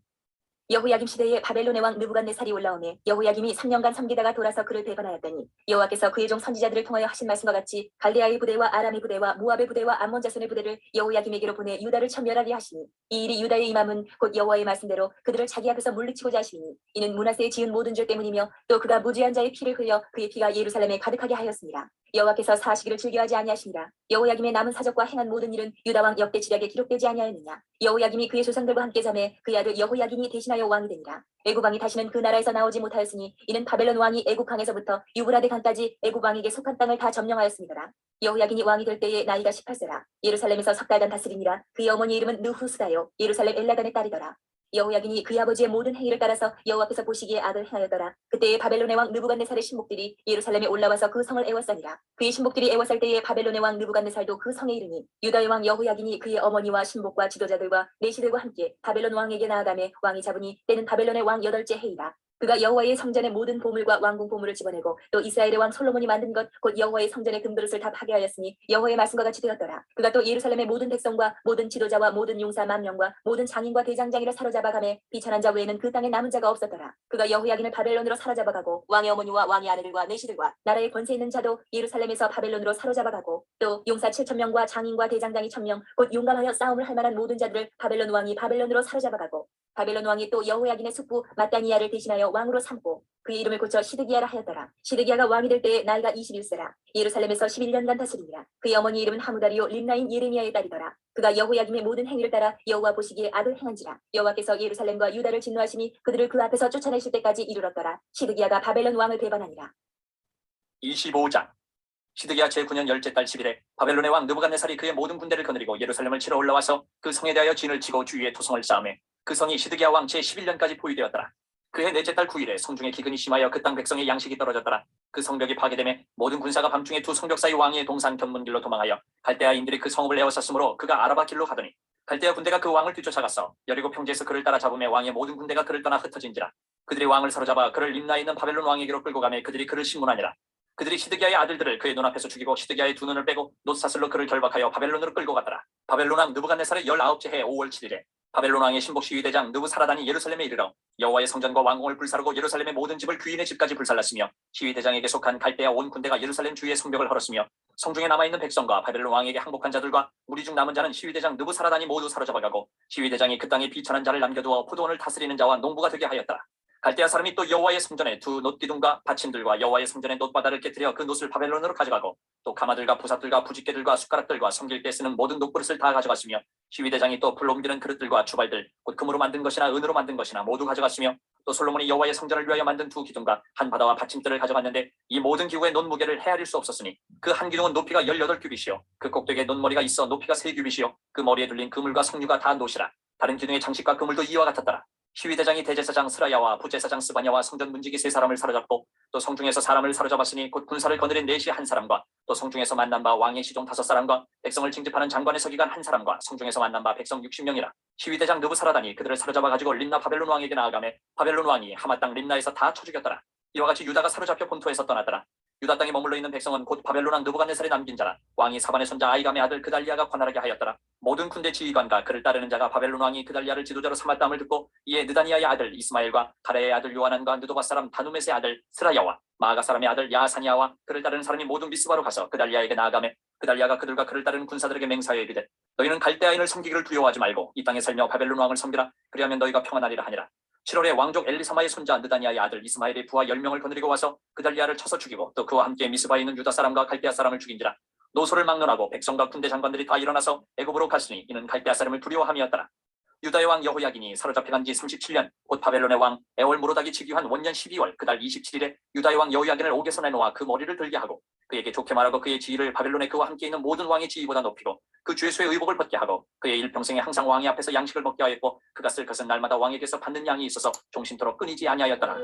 여호야김 시대에 바벨론의 왕 느부갓네살이 올라오매 여호야김이 3년간 섬기다가 돌아서 그를 배반하였더니 여호와께서 그의 종 선지자들을 통하여 하신 말씀과 같이 갈대아의 부대와 아람의 부대와 모압의 부대와 암몬 자손의 부대를 여호야김에게로 보내 유다를 천멸하게 하시니 이 일이 유다의 임함은 곧 여호와의 말씀대로 그들을 자기 앞에서 물리치고자 하시니 이는 므낫세의 지은 모든 죄 때문이며 또 그가 무죄한 자의 피를 흘려 그의 피가 예루살렘에 가득하게 하였습니다. 여호와께서 사시기를 즐겨하지 아니하시니라. 여호야김의 남은 사적과 행한 모든 일은 유다 왕 역대 지략에 기록되지 아니하였느냐. 여호야김이 그의 조상들과 함께 잠에 그의 아들 여호야김이 대신하여 왕이 되니라. 애굽 왕이 다시는 그 나라에서 나오지 못하였으니 이는 바벨론 왕이 애굽 강에서부터 유브라데 강까지 애굽 왕에게 속한 땅을 다 점령하였습니다라. 여호야김이 왕이 될 때에 나이가 18세라. 예루살렘에서 석 달간 다스리니라. 그의 어머니 이름은 느후스다요 예루살렘 엘라단의 딸이더라. 여호야김이 그의 아버지의 모든 행위를 따라서 여호와께서 보시기에 악을 행하였더라. 그때에 바벨론의 왕 느부갓네살의 신복들이 예루살렘에 올라와서 그 성을 애워싸니라. 그의 신복들이 애워쌀 때에 바벨론의 왕 느부갓네살도 그 성에 이르니 유다의 왕 여호야김이 그의 어머니와 신복과 지도자들과 내시들과 함께 바벨론 왕에게 나아가매 왕이 잡으니 때는 바벨론의 왕 8째 해이라. 그가 여호와의 성전의 모든 보물과 왕궁 보물을 집어내고 또 이스라엘의 왕 솔로몬이 만든 것 곧 여호와의 성전의 금그릇을 다 파괴하였으니 여호와의 말씀과 같이 되었더라. 그가 또 예루살렘의 모든 백성과 모든 지도자와 모든 용사 10,000명과 모든 장인과 대장장이를 사로잡아가매 비천한 자 외에는 그 땅에 남은 자가 없었더라. 그가 여호야김을 바벨론으로 사로잡아가고 왕의 어머니와 왕의 아내들과 내시들과 나라의 권세 있는 자도 예루살렘에서 바벨론으로 사로잡아가고 또 용사 7,000명과 장인과 대장장이 1,000명 곧 용감하여 싸움을 할 만한 모든 자들을 바벨론 왕이 바벨론으로 사로잡아가고 바벨론 왕이 또 여호야긴의 숙부 마따니야를 대신하여 왕으로 삼고 그의 이름을 고쳐 시드기야라 하였더라. 시드기야가 왕이 될 때에 나이가 21세라. 예루살렘에서 11년간 다스리니라. 그의 어머니 이름은 하무다리요 림나인 예레미야의 딸이더라. 그가 여호야김의 모든 행위를 따라 여호와 보시기에 악을 행한지라. 여호와께서 예루살렘과 유다를 진노하시니 그들을 그 앞에서 쫓아내실 때까지 이르렀더라. 시드기야가 바벨론 왕을 배반하니라. 25장. 시드기야 제9년 10째 달 10일에 바벨론의 왕 느부갓네살이 그의 모든 군대를 거느리고 예루살렘을 치러 올라와서 그 성에 대하여 진을 치고 주위에 토성을 쌓음에 그 성이 시드기야 왕 제11년까지 포위되었더라. 그해 넷째 달 9일에 성중에 기근이 심하여 그 땅 백성의 양식이 떨어졌더라. 그 성벽이 파괴되매 모든 군사가 밤중에 두 성벽 사이 왕의 동산 견문길로 도망하여 갈대아인들이 그 성읍을 에워쌌으므로 그가 아라바 길로 가더니 갈대아 군대가 그 왕을 뒤쫓아갔어. 여리고 평지에서 그를 따라 잡음에 왕의 모든 군대가 그를 떠나 흩어진지라. 그들이 왕을 사로잡아 그를 림나에 있는 바벨론 왕에게로 끌고 가매 그들이 그를 신문하니라. 그들이 시드기야의 아들들을 그의 눈앞에서 죽이고 시드기야의 두 눈을 빼고 놋사슬로 그를 결박하여 바벨론으로 끌고 갔더라. 바벨론 왕 느부갓네살의 19째 해 5월 7일에 바벨론 왕의 신복 시위대장 느부사라단이 예루살렘에 이르러 여호와의 성전과 왕궁을 불사르고 예루살렘의 모든 집을 귀인의 집까지 불살랐으며 시위대장에게 속한 갈대아 온 군대가 예루살렘 주위의 성벽을 헐었으며 성중에 남아있는 백성과 바벨론 왕에게 항복한 자들과 무리 중 남은 자는 시위대장 느부사라단이 모두 사로잡아가고 시위대장이 그 땅에 비천한 자를 남겨두어 포도원을 다스리는 자와 농부가 되게 하였더라. 갈대아 사람이 또 여호와의 성전에 두 놋기둥과 받침들과 여호와의 성전의 놋바다를 깨뜨려 그 놋을 바벨론으로 가져가고 또 가마들과 부삽들과 부집개들과 숟가락들과 섬길 때 쓰는 모든 놋그릇을 다 가져갔으며 시위대장이 또 불로 옮기는 그릇들과 주발들 곧 금으로 만든 것이나 은으로 만든 것이나 모두 가져갔으며 또 솔로몬이 여호와의 성전을 위하여 만든 두 기둥과 한 바다와 받침들을 가져갔는데 이 모든 기구의 놋 무게를 헤아릴 수 없었으니 그 한 기둥은 높이가 18규빗이요 그 꼭대기에 놋머리가 있어 높이가 3규빗이요 그 머리에 둘린 그물과 석류가 다 놋이라. 다른 기둥의 장식과 그물도 이와 같았더라. 시위대장이 대제사장 스라야와 부제사장 스바냐와 성전 문지기 3사람을 사로잡고 또 성중에서 사람을 사로잡았으니 곧 군사를 거느린 내시 한 사람과 또 성중에서 만난 바 왕의 시종 5사람과 백성을 징집하는 장관의 서기관 한 사람과 성중에서 만난 바 백성 60명이라. 시위대장 느부사라단이 그들을 사로잡아 가지고 림나 바벨론 왕에게 나아가매 바벨론 왕이 하마 땅 림나에서 다 쳐 죽였더라. 이와 같이 유다가 사로잡혀 본토에서 떠났더라. 유다 땅에 머물러 있는 백성은 곧 바벨론 왕 느부갓네살이 남긴 자라. 왕이 사반의 손자 아이감의 아들 그달리아가 관할하게 하였더라. 모든 군대 지휘관과 그를 따르는 자가 바벨론 왕이 그달리아를 지도자로 삼았다함을 듣고 이에 느다니아의 아들 이스마엘과 가레의 아들 요하난과 느도바 사람 다누메스의 아들 스라야와 마아가 사람의 아들 야사니아와 그를 따르는 사람이 모두 미스바로 가서 그달리아에게 나아가매 그달리아가 그들과 그를 따르는 군사들에게 맹사하여 이르되 너희는 갈대아인을 섬기기를 두려워하지 말고 이 땅에 살며 바벨론 왕을 섬기라. 그리하면 너희가 평안하리라 하니라. 7월에 왕족 엘리사마의 손자 느다니아의 아들 이스마엘의 부하 10명을 거느리고 와서 그달리아를 쳐서 죽이고 또 그와 함께 미스바에 있는 유다 사람과 갈대아 사람을 죽인지라. 노소를 막론하고 백성과 군대 장관들이 다 일어나서 애굽으로 갔으니 이는 갈대아 사람을 두려워함이었더라. 유다의 왕 여호야긴이 사로잡혀간 지 37년 곧 바벨론의 왕 에월 모로닥이 즉위한 원년 12월 그달 27일에 유다의 왕 여호야긴을 옥에서 내놓아 그 머리를 들게 하고 그에게 좋게 말하고 그의 지위를 바벨론의 그와 함께 있는 모든 왕의 지위보다 높이고 그 죄수의 의복을 벗게 하고 그의 일평생에 항상 왕의 앞에서 양식을 먹게 하였고 그가 쓸 것은 날마다 왕에게서 받는 양이 있어서 종신토록 끊이지 아니하였더라.